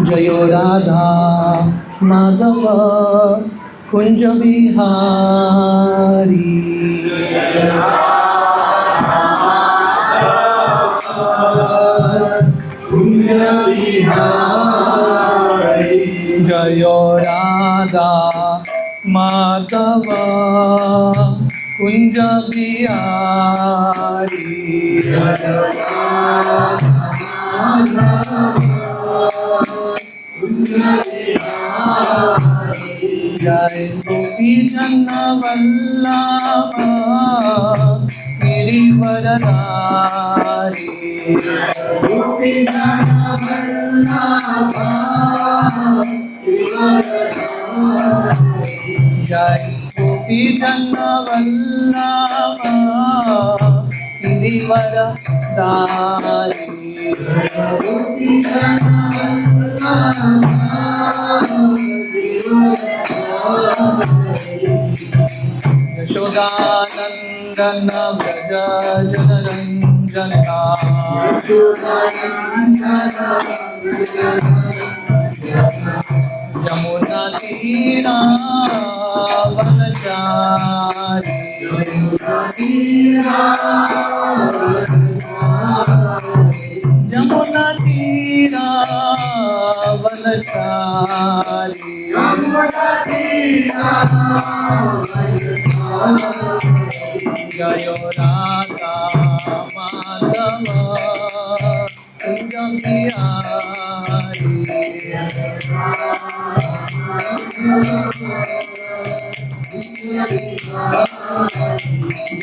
जयो राधा माधव कुंज बिहारी। जयो राधा माधव कुंज बिहारी। जय गोपी जन वल्लभ गिरिवरधारी। गोपी जन वल्लभ जय गोपी जन वल्लभ गिरिवरधारी। यशोदानंदन व्रज जनरंजना। यमुना तीरा वनचारी। यमुना तीरा वनचारी। जयो राधा माधव कुंज बिहारी।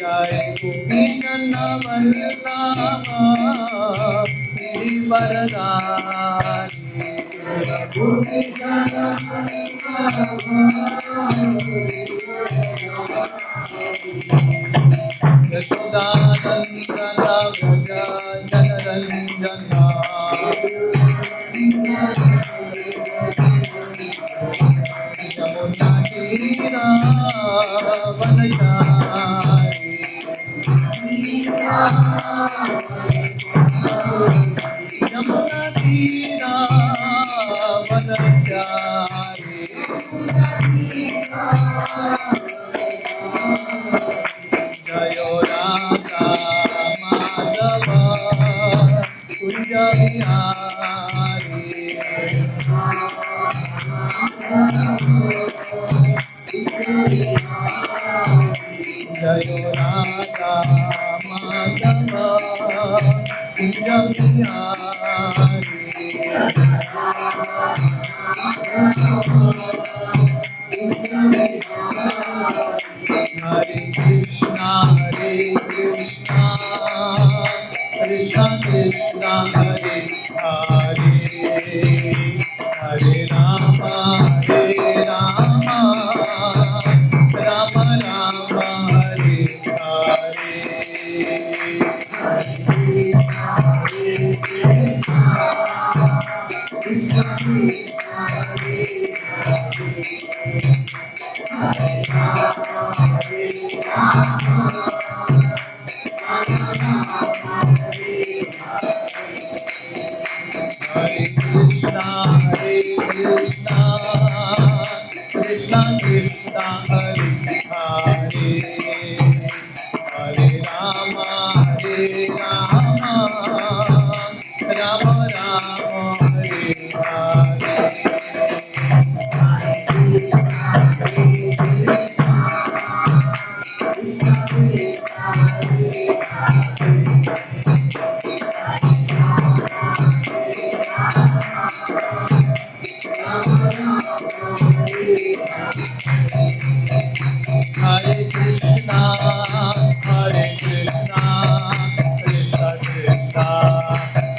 जय गोपी जन वल्लभ गिरिवरधारी। यशोदानंदन व्रज जनरंजना। यमुना तीरा वनचारी। यमुना तीरा वनचारी। जयो राधा माधव कुंज बिहारी। जयो राधा माधव कुंज बिहारी। हरे कृष्णा कृष्णा कृष्णा हरे हरे। हरे राम राम राम हरे हरे। Hare Krishna Krishna Krishna Hare Hare. हरे राम राम राम हरे हरे। Hare Krishna Krishna Krishna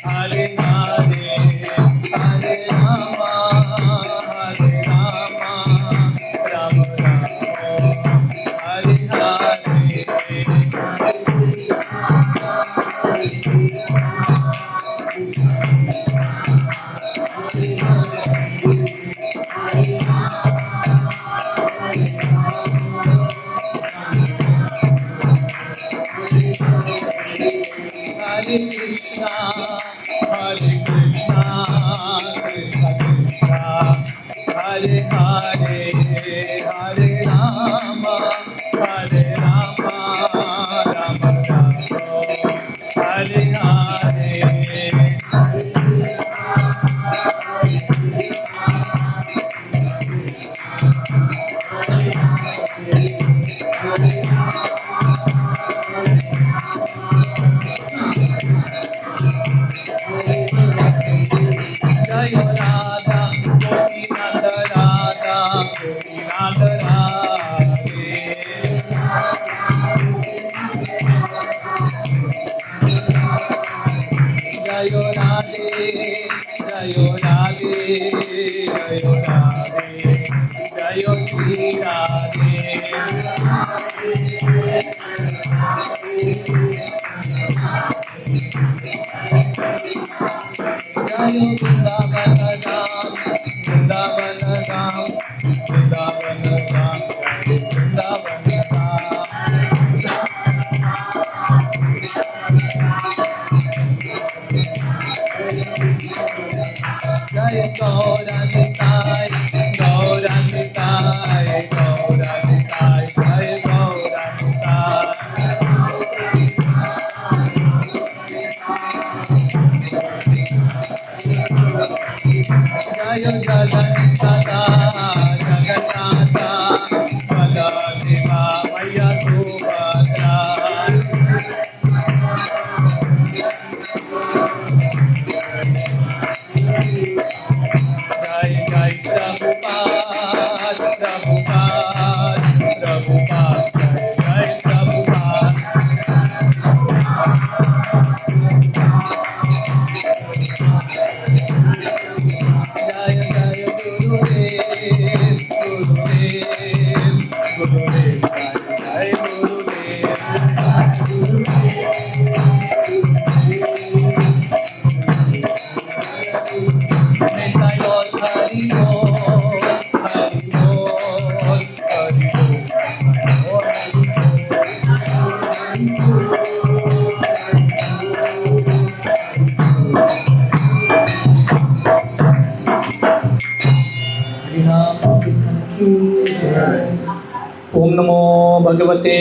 Hare Hare. हरे राम राम राम हरे हरे। जय राधा गोपीनाथ राधा गोपीनाथ राधे जय राधे जय राधे जय राधे जय श्री राधे जय वृंदावन धाम वृंदावन धाम वृंदावन धाम वृंदावन धाम जय गौरानिताय गौरानिताय गौरानिताय जय गौरानिताय जय जगन्नाथा जगन्नाथा बलदेवा मैया सुभद्रा जय जय प्रभुपाद प्रभुपाद प्रभुपाद जय प्रभुपाद जय जय गुरुदेव गुरुदेव गुरुदेव जय गुरुदेव निताय बोल हरि बोल हरि बोल हरि बोल ओम नमो भगवते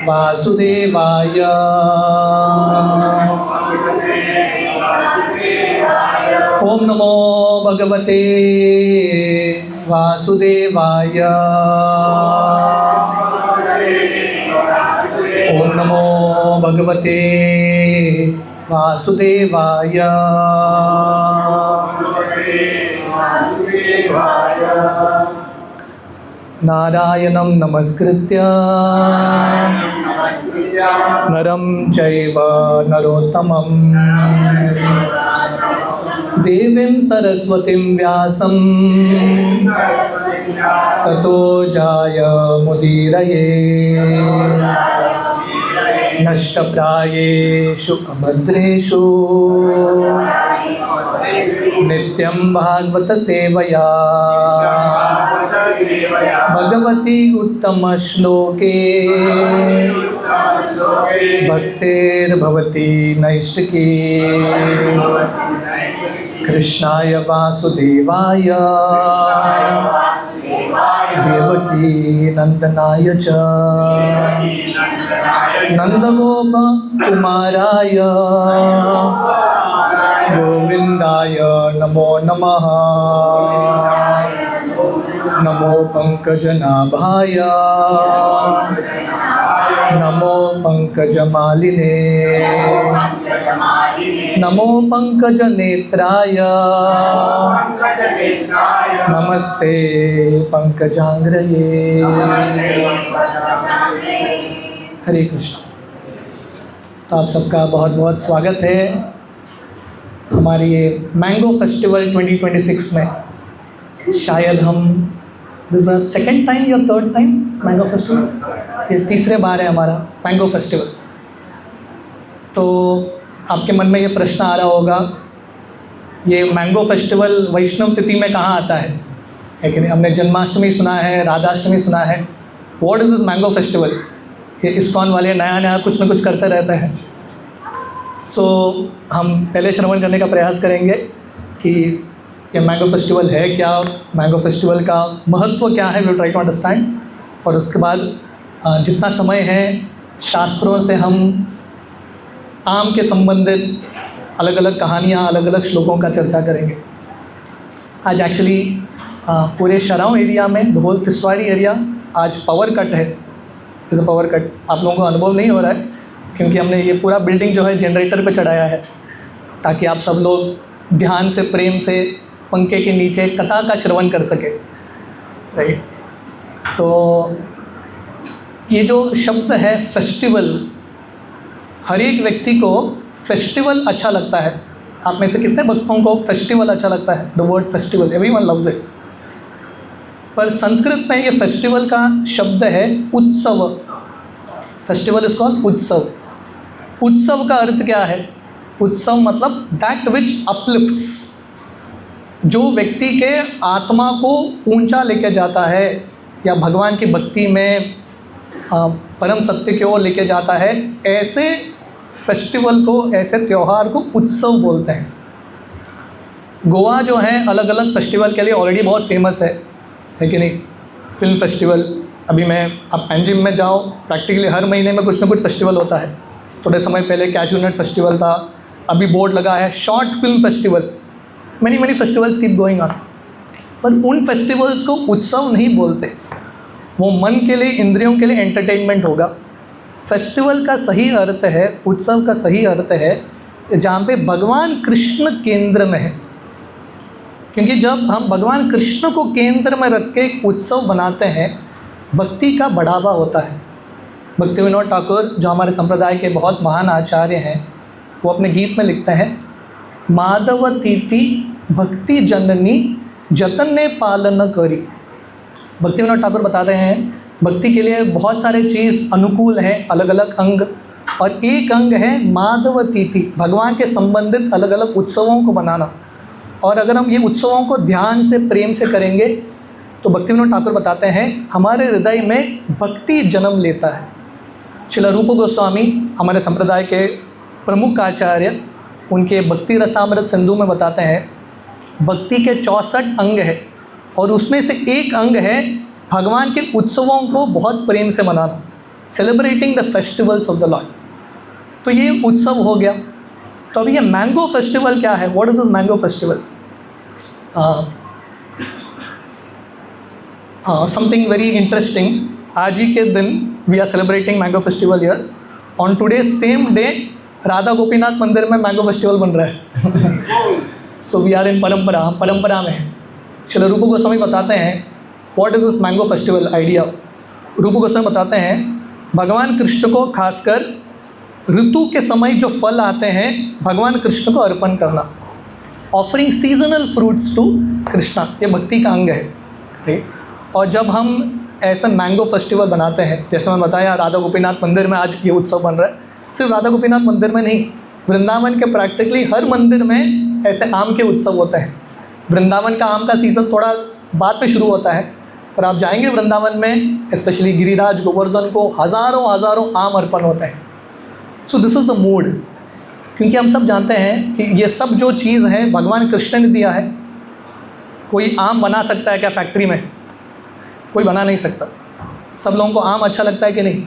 वासुदेवाय ओम नमो भगवते वासुदेवाय ओम नमो भगवते वासुदेवाय नारायणं नमस्कृत्य नरं चैव नरोत्तमं देवीं सरस्वतीं व्यासं ततो जायमुदीरये नष्टप्रायेषु अभद्रेषु नित्यं भागवत सेवया भगवती उत्तमश्लोके भक्तिर्भवति नैष्टिकी कृष्णाय वासुदेवाय देवकी नंदनाय च नंदगोप कुमाराय गोविंदाय नमो नमः नमो पंकजनाभाय नमो पंकजमालिने नमो पंकजनेत्राय नमस्ते पंकजांग्रये हरे कृष्ण। तो आप सबका बहुत बहुत स्वागत है हमारी ये मैंगो फेस्टिवल 2026 में। शायद हम दिस इज सेकेंड टाइम या थर्ड टाइम मैंगो फेस्टिवल, ये तीसरे बार है हमारा मैंगो फेस्टिवल। तो आपके मन में ये प्रश्न आ रहा होगा, ये मैंगो फेस्टिवल वैष्णव तिथि में कहाँ आता है कि नहीं? हमने जन्माष्टमी सुना है, राधाष्टमी सुना है, what is this mango festival? ये इस्कॉन वाले नया नया कुछ ना कुछ करते रहते हैं। सो हम पहले श्रवण करने का प्रयास करेंगे कि ये मैंगो फेस्टिवल है क्या, मैंगो फेस्टिवल का महत्व क्या है, विल ट्राई टू अंडरस्टैंड। और उसके बाद जितना समय है शास्त्रों से हम आम के संबंधित अलग अलग कहानियाँ, अलग अलग श्लोकों का चर्चा करेंगे। आज एक्चुअली पूरे शराव एरिया में, ढोल तिसवाड़ी एरिया, आज पावर कट है। इस पावर कट आप लोगों को अनुभव नहीं हो रहा है क्योंकि हमने ये पूरा बिल्डिंग जो है जनरेटर पे चढ़ाया है ताकि आप सब लोग ध्यान से, प्रेम से पंखे के नीचे कथा का श्रवण कर सके, राइट। तो ये जो शब्द है फेस्टिवल, हर एक व्यक्ति को फेस्टिवल अच्छा लगता है। आप में से कितने बच्चों को फेस्टिवल अच्छा लगता है? The word festival, everyone loves it. पर संस्कृत में ये फेस्टिवल का शब्द है उत्सव। फेस्टिवल इज कॉल्ड उत्सव। उत्सव का अर्थ क्या है? उत्सव मतलब दैट विच अपलिफ्ट्स, जो व्यक्ति के आत्मा को ऊंचा लेके जाता है या भगवान की भक्ति में परम सत्य की ओर लेके जाता है, ऐसे फेस्टिवल को, ऐसे त्यौहार को उत्सव बोलते हैं। गोवा जो है अलग अलग फेस्टिवल के लिए ऑलरेडी बहुत फेमस है कि नहीं? फिल्म फेस्टिवल, अभी मैं आप एंजिम में जाओ, प्रैक्टिकली हर महीने में कुछ ना कुछ फेस्टिवल होता है। थोड़े समय पहले कैशू नट फेस्टिवल था, अभी बोर्ड लगा है short film festival, many festivals keep going on. पर उन फेस्टिवल्स को उत्सव नहीं बोलते, वो मन के लिए, इंद्रियों के लिए एंटरटेनमेंट होगा। फेस्टिवल का सही अर्थ है, उत्सव का सही अर्थ है जहाँ पे भगवान कृष्ण केंद्र में है। क्योंकि जब हम भगवान कृष्ण को केंद्र में रख के एक उत्सव बनाते हैं, भक्ति का बढ़ावा होता है। भक्ति विनोद ठाकुर जो हमारे संप्रदाय के बहुत महान आचार्य हैं, वो अपने गीत में लिखते हैं, माधवतीति भक्ति जननी जतन ने पालन करी। भक्ति विनोद ठाकुर बताते हैं भक्ति के लिए बहुत सारे चीज़ अनुकूल हैं, अलग अलग अंग, और एक अंग है माधवतीति, भगवान के संबंधित अलग अलग उत्सवों को बनाना। और अगर हम ये उत्सवों को ध्यान से, प्रेम से करेंगे तो भक्ति विनोद ठाकुर बताते हैं हमारे हृदय में भक्ति जन्म लेता है। श्रील रूप गोस्वामी हमारे संप्रदाय के प्रमुख आचार्य, उनके भक्ति रसामृत सिंधु में बताते हैं भक्ति के 64 अंग है, और उसमें से एक अंग है भगवान के उत्सवों को बहुत प्रेम से मनाना, celebrating the festivals of the Lord. तो ये उत्सव हो गया। तो अभी ये मैंगो फेस्टिवल क्या है? What is this mango festival? Something very interesting. आज ही के दिन we are celebrating mango festival year. On today same day Radha Gopinath मंदिर में मैंगो फेस्टिवल बन रहा है। सो वी आर इन परंपरा, हम परंपरा में हैं। श्रील रूप गोस्वामी बताते हैं what is this mango festival idea. रूप गोस्वामी बताते हैं भगवान कृष्ण को खासकर ऋतु के समय जो फल आते हैं भगवान कृष्ण को अर्पण करना, offering seasonal fruits to Krishna, ये भक्ति का अंग है, ठीक। और जब हम ऐसा मैंगो फेस्टिवल बनाते हैं, जैसे मैं बताया राधा गोपीनाथ मंदिर में आज ये उत्सव बन रहा है, सिर्फ राधा गोपीनाथ मंदिर में नहीं, वृंदावन के प्रैक्टिकली हर मंदिर में ऐसे आम के उत्सव होते हैं। वृंदावन का आम का सीज़न थोड़ा बाद में शुरू होता है, पर आप जाएंगे वृंदावन में, स्पेशली गिरिराज गोवर्धन को हज़ारों आम अर्पण होते हैं। So this is the mood, क्योंकि हम सब जानते हैं कि ये सब जो चीज़ है भगवान कृष्ण ने दिया है। कोई आम बना सकता है क्या फैक्ट्री में? कोई बना नहीं सकता। सब लोगों को आम अच्छा लगता है कि नहीं?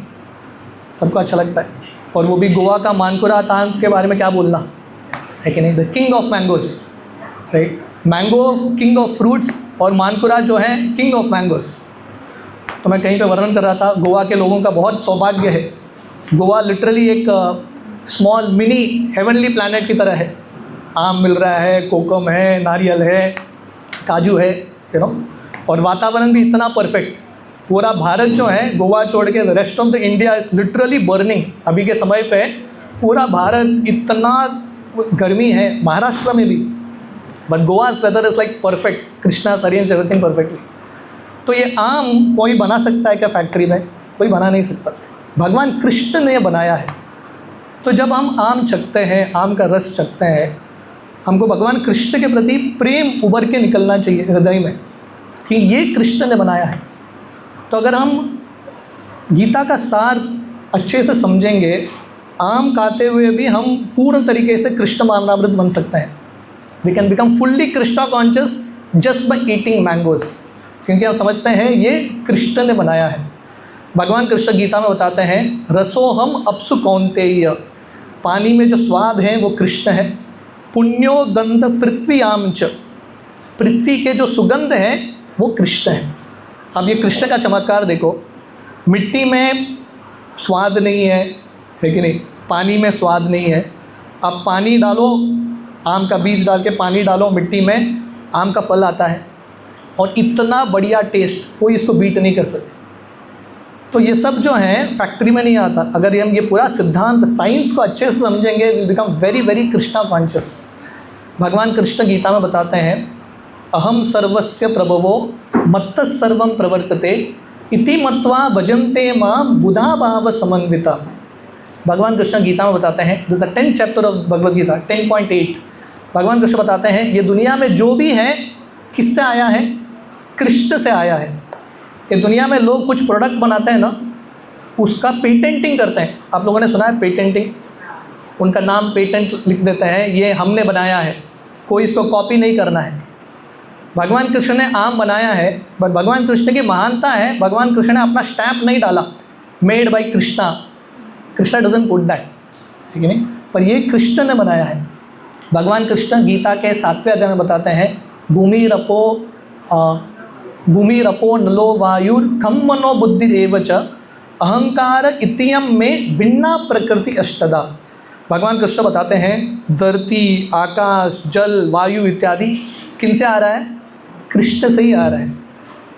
सबको अच्छा लगता है। और वो भी गोवा का मानकुरा आम के बारे में क्या बोलना है कि नहीं? The king of mangoes, right. Mango king of fruits और मानकुरा जो है किंग ऑफ मैंगोस। तो मैं कहीं पे वर्णन कर रहा था, गोवा के लोगों का बहुत सौभाग्य है। गोवा लिटरली एक स्मॉल मिनी हेवनली प्लैनेट की तरह है। आम मिल रहा है, कोकम है, नारियल है, काजू है, यू नो, और वातावरण भी इतना परफेक्ट। पूरा भारत जो है गोवा छोड़ के rest of the India is literally burning. अभी के समय पे पूरा भारत इतना गर्मी है, महाराष्ट्र में भी, but Goa's weather is like perfect. Krishna's arrange everything perfectly. तो ये आम कोई बना सकता है क्या फैक्ट्री में? कोई बना नहीं सकता, भगवान कृष्ण ने बनाया है। तो जब हम आम चखते हैं, आम का रस चखते हैं, हमको भगवान कृष्ण के प्रति प्रेम उभर के निकलना चाहिए हृदय में कि ये कृष्ण ने बनाया है। तो अगर हम गीता का सार अच्छे से समझेंगे, आम खाते हुए भी हम पूर्ण तरीके से कृष्ण मानवामृत बन सकते हैं। We can become fully Krishna conscious just by eating mangoes, क्योंकि हम समझते हैं ये कृष्ण ने बनाया है। भगवान कृष्ण गीता में बताते हैं रसोहम अपसु कौन्तेय, पानी में जो स्वाद है वो कृष्ण है। पुण्यो गंध पृथ्वी आमच, पृथ्वी के जो सुगंध है वो कृष्ण है। अब ये कृष्ण का चमत्कार देखो, मिट्टी में स्वाद नहीं है कि नहीं? पानी में स्वाद नहीं है। अब पानी डालो आम का बीज डाल के पानी डालो मिट्टी में, आम का फल आता है और इतना बढ़िया टेस्ट, कोई इसको बीट नहीं कर सकता। तो ये सब जो है फैक्ट्री में नहीं आता। अगर हम ये पूरा सिद्धांत साइंस को अच्छे से समझेंगे, will become very very Krishna conscious. भगवान कृष्ण गीता में बताते हैं, अहम सर्वस्य प्रभवो मत्तः सर्वं प्रवर्तते इति मत्वा भजन्ते मां बुधा भाव समन्विता। भगवान कृष्ण गीता में बताते हैं, this the 10th chapter of Bhagavad Gita 10.8। भगवान कृष्ण बताते हैं ये दुनिया में जो भी है किससे आया है? कृष्ण से आया है। ये दुनिया में लोग कुछ प्रोडक्ट बनाते हैं ना, उसका पेटेंटिंग करते हैं। आप लोगों ने सुना है पेटेंटिंग? उनका नाम पेटेंट लिख देते हैं, ये हमने बनाया है, कोई इसको कॉपी नहीं करना है। भगवान कृष्ण ने आम बनाया है, बट भगवान कृष्ण की महानता है, भगवान कृष्ण ने अपना स्टैम्प नहीं डाला, made by Krishna. Krishna doesn't put that, ठीक है नहीं, पर ये कृष्ण ने बनाया है। भगवान कृष्ण गीता के 7वें अध्याय में बताते हैं, भूमिरपो नलो वायुर खम मनो बुद्धिरेव च अहंकार इतियम में भिन्ना प्रकृति अष्टदा। भगवान कृष्ण बताते हैं धरती, आकाश, जल, वायु इत्यादि किन से आ रहा है? कृष्ण से ही आ रहा है।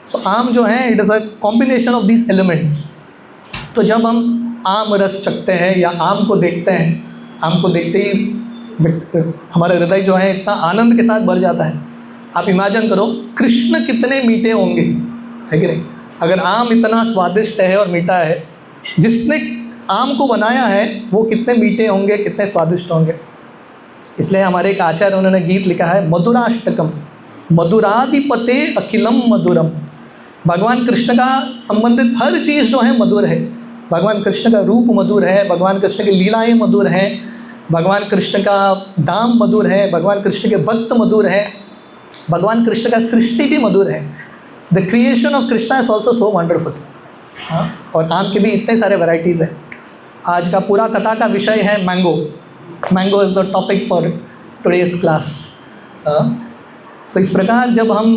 सो आम जो है, it is a combination of these elements. तो जब हम आम रस चखते हैं या आम को देखते हैं, आम को देखते ही हमारा हृदय जो है इतना आनंद के साथ भर जाता है। आप इमेजिन करो कृष्ण कितने मीठे होंगे, है कि नहीं? अगर आम इतना स्वादिष्ट है और मीठा है, जिसने आम को बनाया है वो कितने मीठे होंगे, कितने स्वादिष्ट होंगे। इसलिए हमारे एक आचार्य, उन्होंने गीत लिखा है, मधुराष्टकम मधुराधिपते अखिलम मधुरम। भगवान कृष्ण का संबंधित हर चीज़ जो है मधुर है। भगवान कृष्ण का रूप मधुर है, भगवान कृष्ण की लीलाएँ मधुर हैं, भगवान कृष्ण का दाम मधुर है, भगवान कृष्ण के भक्त मधुर है, भगवान कृष्ण का सृष्टि भी मधुर है। The creation of Krishna is also so wonderful. हाँ, और आम के भी इतने सारे वैराइटीज़ हैं। आज का पूरा कथा का विषय है mango. Mango is the topic for today's class. So इस प्रकार जब हम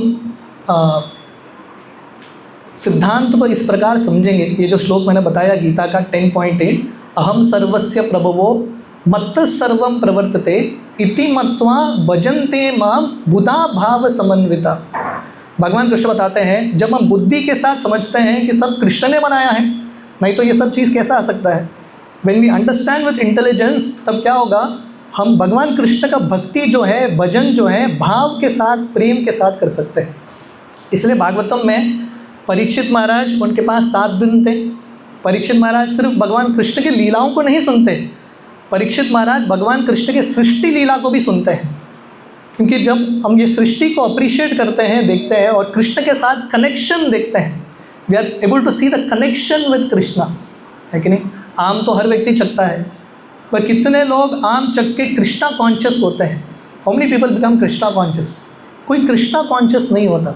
सिद्धांत को इस प्रकार समझेंगे, ये जो श्लोक मैंने बताया गीता का 10.8, अहम सर्वस्य प्रभवो मत्तः सर्वं प्रवर्तते इति मत्वा भजन्ते मां बुधा भाव समन्विता। भगवान कृष्ण बताते हैं जब हम बुद्धि के साथ समझते हैं कि सब कृष्ण ने बनाया है, नहीं तो ये सब चीज़ कैसा आ सकता है। When we understand with intelligence, तब क्या होगा, हम भगवान कृष्ण का भक्ति जो है, भजन जो है, भाव के साथ, प्रेम के साथ कर सकते हैं। इसलिए भागवतम में परीक्षित महाराज, उनके पास 7 दिन थे। परीक्षित महाराज सिर्फ भगवान कृष्ण की लीलाओं को नहीं सुनते, परीक्षित महाराज भगवान कृष्ण के सृष्टि लीला को भी सुनते हैं। क्योंकि जब हम ये सृष्टि को अप्रिशिएट करते हैं, देखते हैं और कृष्ण के साथ कनेक्शन देखते हैं, we are able to see the connection with Krishna, है कि नहीं। आम तो हर व्यक्ति चखता है, पर कितने लोग आम चख के कृष्णा कॉन्शियस होते हैं? How many people become Krishna conscious? कोई कृष्णा कॉन्शियस नहीं होता।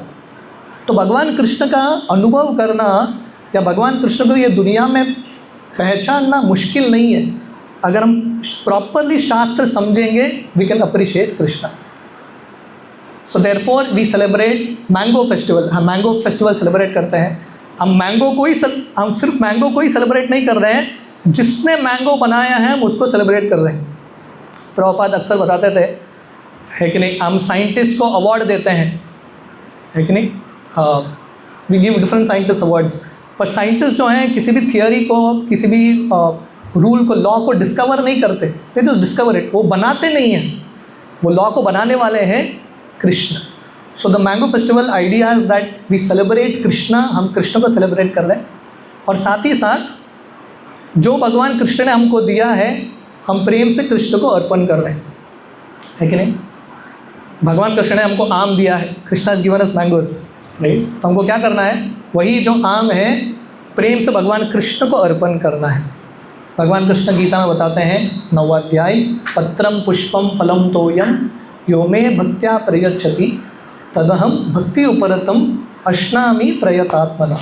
तो भगवान कृष्ण का अनुभव करना या भगवान कृष्ण को ये दुनिया में पहचानना मुश्किल नहीं है। अगर हम प्रॉपरली शास्त्र समझेंगे, we can appreciate Krishna. So therefore we celebrate mango festival. हम मैंगो फेस्टिवल सेलिब्रेट करते हैं। हम सिर्फ मैंगो को ही सेलिब्रेट नहीं कर रहे हैं, जिसने मैंगो बनाया है हम उसको सेलिब्रेट कर रहे हैं। प्रभुपाद अक्सर बताते थे, है कि नहीं, हम साइंटिस्ट को अवार्ड देते हैं, है कि नहीं, we give different scientist awards. पर साइंटिस्ट जो हैं किसी भी थियोरी को, किसी भी रूल को, लॉ को डिस्कवर नहीं करते, दे जस्ट डिस्कवर इट। वो बनाते नहीं हैं, वो लॉ को बनाने वाले हैं Krishna. So the mango festival idea is that we celebrate Krishna, हम कृष्ण को सेलिब्रेट कर रहे हैं, और साथ ही साथ जो भगवान कृष्ण ने हमको दिया है, हम प्रेम से कृष्ण को अर्पण कर रहे हैं, है कि नहीं। भगवान कृष्ण ने हमको आम दिया है, Krishna is given us mangoes, right. तो हमको क्या करना है, वही जो आम है प्रेम से भगवान कृष्ण को अर्पण करना है। भगवान कृष्ण गीता में बताते हैं 9वां अध्याय, पत्रम पुष्पम फलम तोयम यो मे भक्त्या प्रयच्छति तदहम भक्ति उपरतम अश्नामि प्रयतात्मना।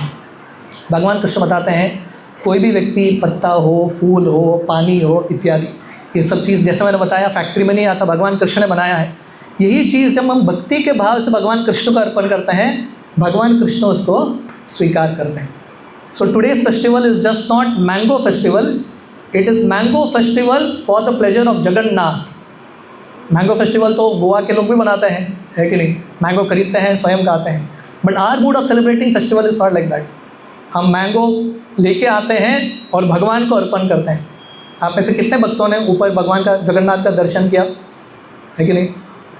भगवान कृष्ण बताते हैं कोई भी व्यक्ति, पत्ता हो, फूल हो, पानी हो इत्यादि, ये सब चीज़ जैसे मैंने बताया फैक्ट्री में नहीं आता, भगवान कृष्ण ने बनाया है। यही चीज़ जब हम भक्ति के भाव से भगवान कृष्ण को अर्पण करते हैं, भगवान कृष्ण उसको स्वीकार करते हैं। So today's festival is just not mango festival, it is mango festival for the pleasure of Jagannath, mango festival तो गोवा के लोग भी बनाते हैं, है कि नहीं? मैंगो खरीदते हैं, स्वयं खाते हैं। But our mood of celebrating festival is not like that. हम मैंगो लेके आते हैं और भगवान को अर्पण करते हैं। आप में से कितने भक्तों ने ऊपर भगवान का, जगन्नाथ का दर्शन किया, है कि नहीं?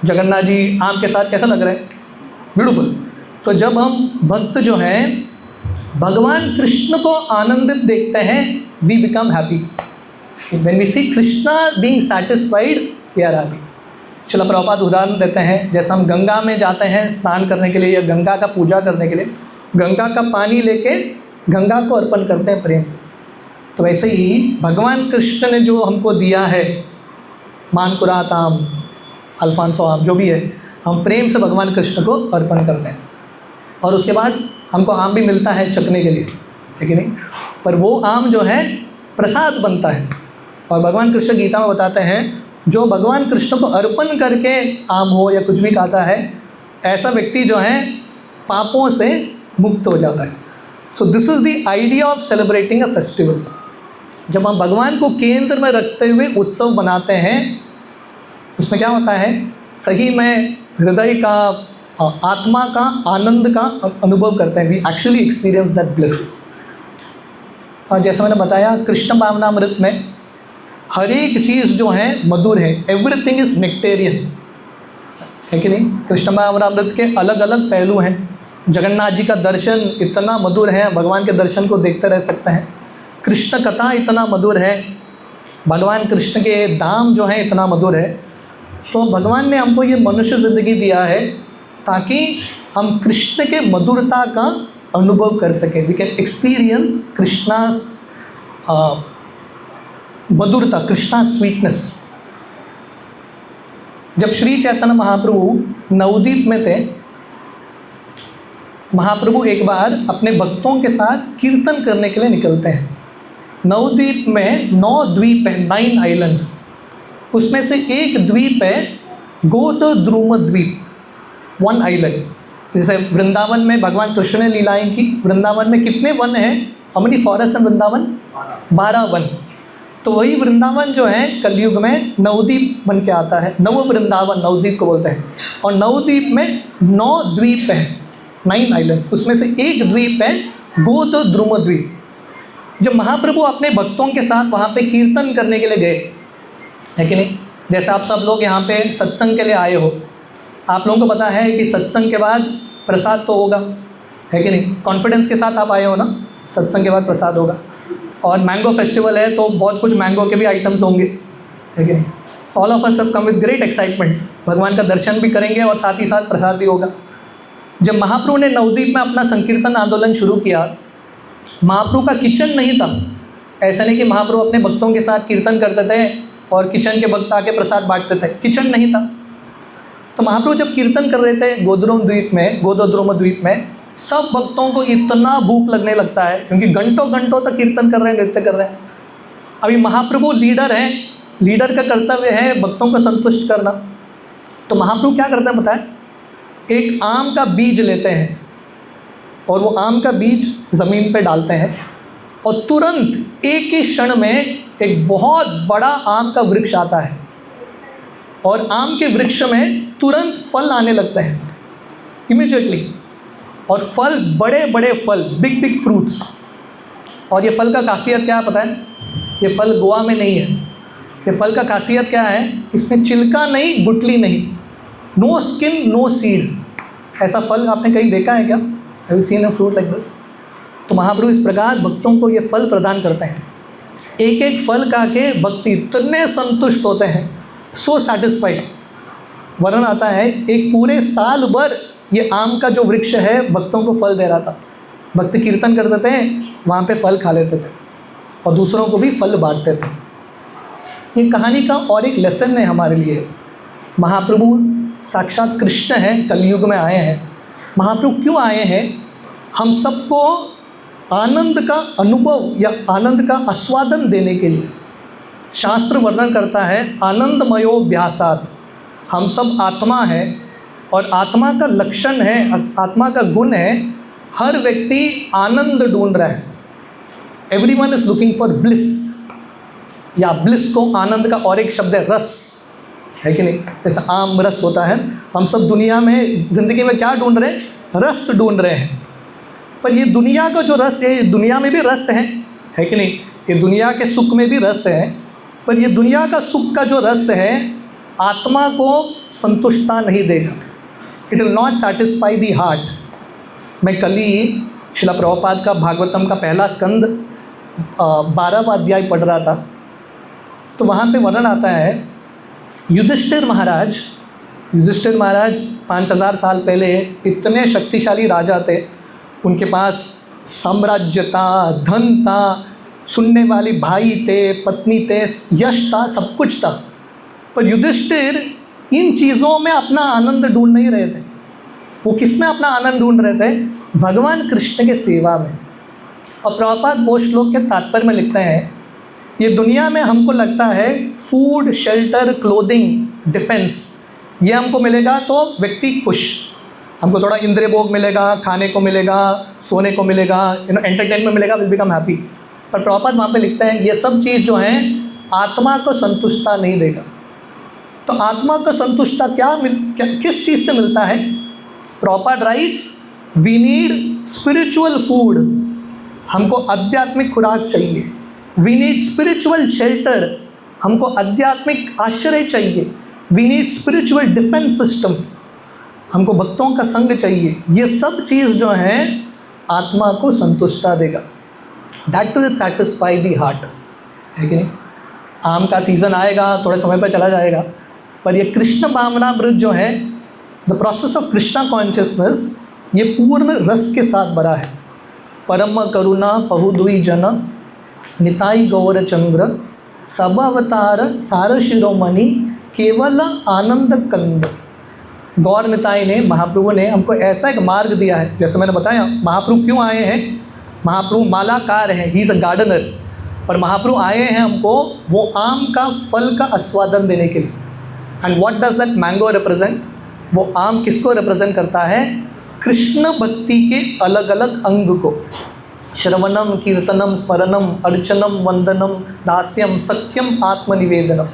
जगन्नाथ जी आम के साथ कैसा लग रहा है? ब्यूटीफुल। तो जब हम भक्त जो हैं भगवान कृष्ण को आनंदित देखते हैं, we become happy. When we see Krishna being satisfied, we are happy. Srila Prabhupada उदाहरण देते हैं, जैसे हम गंगा में जाते हैं स्नान करने के लिए या गंगा का पूजा करने के लिए, गंगा का पानी लेके गंगा को अर्पण करते हैं प्रेम से। तो वैसे ही भगवान कृष्ण ने जो हमको दिया है, मानकुरात आम, अल्फांसो आम, जो भी है, हम प्रेम से भगवान कृष्ण को अर्पण करते हैं। और उसके बाद हमको आम भी मिलता है चखने के लिए, है कि नहीं? पर वो आम जो है प्रसाद बनता है। और भगवान कृष्ण गीता में बताते हैं, जो भगवान कृष्ण को अर्पण करके आम हो या कुछ भी खाता है, ऐसा व्यक्ति जो है पापों से मुक्त हो जाता है। सो this is the idea of celebrating a festival. जब हम भगवान को केंद्र में रखते हुए उत्सव बनाते हैं, उसमें क्या होता है? सही में हृदय का, आत्मा का आनंद का अनुभव करते हैं। We actually experience that bliss. और जैसे मैंने बताया, कृष्ण भावनामृत में हर एक चीज़ जो है मधुर है। एवरीथिंग इज़ नेक्टेरियन, है कि नहीं? कृष्ण भावनामृत के अलग अलग पहलू हैं। जगन्नाथ जी का दर्शन इतना मधुर है, भगवान के दर्शन को देखते रह सकते हैं। कृष्ण कथा इतना मधुर है, भगवान कृष्ण के धाम जो है इतना मधुर है। तो भगवान ने हमको ये मनुष्य ज़िंदगी दिया है ताकि हम कृष्ण के मधुरता का अनुभव कर सकें। वी कैन एक्सपीरियंस कृष्णास मधुरता, कृष्णा स्वीटनेस। जब श्री चैतन्य महाप्रभु नवद्वीप में थे, महाप्रभु एक बार अपने भक्तों के साथ कीर्तन करने के लिए निकलते हैं। नवद्वीप में 9 द्वीप हैं, 9 आइलैंड्स। उसमें से एक द्वीप है गोदद्रुम द्वीप, 1 आइलैंड। जैसे वृंदावन में भगवान कृष्ण ने लीलाएं की। वृंदावन में कितने वन हैं? How many forest in Vrindavan? 12 one. तो वही वृंदावन जो है कलयुग में नवद्वीप बन के आता है। नव वृंदावन नवद्वीप को बोलते हैं। और नवद्वीप में 9 द्वीप हैं, 9 आइलैंड्स। उसमें से एक द्वीप है गोदद्रुम द्वीप। जब महाप्रभु अपने भक्तों के साथ वहाँ पे कीर्तन करने के लिए गए, है कि नहीं? जैसे आप सब लोग यहाँ पे सत्संग के लिए आए हो, आप लोगों को पता है कि सत्संग के बाद प्रसाद तो होगा, है कि नहीं? कॉन्फिडेंस के साथ आप आए हो ना, सत्संग के बाद प्रसाद होगा। और मैंगो फेस्टिवल है तो बहुत कुछ मैंगो के भी आइटम्स होंगे, है कि नहीं? All of us have come with great excitement. भगवान का दर्शन भी करेंगे और साथ ही साथ प्रसाद भी होगा। जब महाप्रभु ने नवद्वीप में अपना संकीर्तन आंदोलन शुरू किया, महाप्रभु का किचन नहीं था। ऐसा नहीं कि महाप्रभु अपने भक्तों के साथ कीर्तन करते थे और किचन के भक्त आके प्रसाद बांटते थे, किचन नहीं था। तो महाप्रभु जब कीर्तन कर रहे थे गोदद्रुम द्वीप में, सब भक्तों को इतना भूख लगने लगता है, क्योंकि घंटों घंटों तक कीर्तन कर रहे हैं, नृत्य कर रहे हैं। अभी महाप्रभु लीडर हैं, लीडर का कर्तव्य है भक्तों को संतुष्ट करना। तो महाप्रभु क्या करते हैं बताएं? एक आम का बीज लेते हैं और वो आम का बीज ज़मीन पे डालते हैं और तुरंत एक ही क्षण में एक बहुत बड़ा आम का वृक्ष आता है और आम के वृक्ष में तुरंत फल आने लगते हैं इमीडिएटली। और फल, बड़े बड़े फल, बिग बिग फ्रूट्स। और ये फल का खासियत क्या है पता है? ये फल गोवा में नहीं है। ये फल का खासियत क्या है? इसमें छिलका नहीं, गुठली नहीं, नो स्किन नो सीड। ऐसा फल आपने कहीं देखा है क्या? Have you seen a fruit like this? तो महाप्रभु इस प्रकार भक्तों को ये फल प्रदान करते हैं। एक एक फल खा के भक्त इतने संतुष्ट होते हैं, सो सैटिस्फाइड। वर्णन आता है एक पूरे साल भर ये आम का जो वृक्ष है भक्तों को फल दे रहा था। भक्त कीर्तन करते थे, वहाँ पे फल खा लेते थे और दूसरों को भी फल बांटते थे। ये कहानी का और एक लेसन है हमारे लिए। महाप्रभु साक्षात कृष्ण हैं, कलयुग में आए हैं। महाप्रभु क्यों आए हैं? हम सबको आनंद का अनुभव या आनंद का आस्वादन देने के लिए। शास्त्र वर्णन करता है आनंदमयो व्यासात। हम सब आत्मा है और आत्मा का लक्षण है, आत्मा का गुण है, हर व्यक्ति आनंद ढूंढ रहा है। Everyone is looking for bliss, या ब्लिस को आनंद का और एक शब्द है रस। है कि नहीं? जैसे आम रस होता है, हम सब दुनिया में ज़िंदगी में क्या ढूंढ रहे हैं? रस ढूंढ रहे हैं। पर ये दुनिया का जो रस है, दुनिया में भी रस है कि नहीं? ये दुनिया के सुख में भी रस है, पर ये दुनिया का सुख का जो रस है आत्मा को संतुष्टता नहीं देगा। It will not satisfy the heart. मैं कल ही श्रील प्रभुपाद का भागवतम का पहला स्कंद 12वां अध्याय पढ़ रहा था, तो वहाँ पे वर्णन आता है युधिष्ठिर महाराज 5000 साल पहले इतने शक्तिशाली राजा थे, उनके पास साम्राज्य था, धन था, सुनने वाली भाई थे, पत्नी थे, यश था, सब कुछ था। पर युधिष्ठिर इन चीज़ों में अपना आनंद ढूंढ नहीं रहे थे। वो किस में अपना आनंद ढूंढ रहे थे? भगवान कृष्ण के सेवा में। और प्रभुपाद वो श्लोक के तात्पर्य में लिखते हैं, ये दुनिया में हमको लगता है फूड, शेल्टर, क्लोथिंग, डिफेंस, ये हमको मिलेगा तो व्यक्ति खुश, हमको थोड़ा इंद्रिय भोग मिलेगा, खाने को मिलेगा, सोने को मिलेगा, एंटरटेनमेंट मिलेगा, विल बिकम हैप्पी। पर प्रभुपाद वहाँ पे लिखते हैं ये सब चीज़ जो है आत्मा को संतुष्टता नहीं देगा। तो आत्मा को संतुष्टता किस चीज़ से मिलता है? Prabhupada writes we need spiritual food, हमको आध्यात्मिक खुराक चाहिए। वी नीड स्पिरिचुअल शेल्टर, हमको आध्यात्मिक आश्रय चाहिए। We need spiritual defence system, हमको भक्तों का संग चाहिए। ये सब चीज़ जो है आत्मा को संतुष्टता देगा। That will satisfy the heart, है कि नहीं? आम का सीज़न आएगा, थोड़े समय पर चला जाएगा, पर ये कृष्ण भावनामृत जो है, the process of Krishna consciousness, ये पूर्ण रस के साथ भरा है। परम करुणा पहुदुई जन निताई गौर चंद्र सब अवतार सार शिरोमणि केवल आनंद कंद। गौर निताई ने, महाप्रभु ने हमको ऐसा एक मार्ग दिया है। जैसे मैंने बताया महाप्रभु क्यों आए हैं, महाप्रभु मालाकार हैं, ही इज़ अ गार्डनर। पर महाप्रभु आए हैं हमको वो आम का फल का आस्वादन देने के लिए। And what does that mango represent? वो आम किसको रिप्रेजेंट करता है? कृष्ण भक्ति के अलग अलग अंग को। श्रवणम, कीर्तनम, स्मरणम, अर्चनम, वंदनम, दास्यम, सत्यम, आत्मनिवेदनम।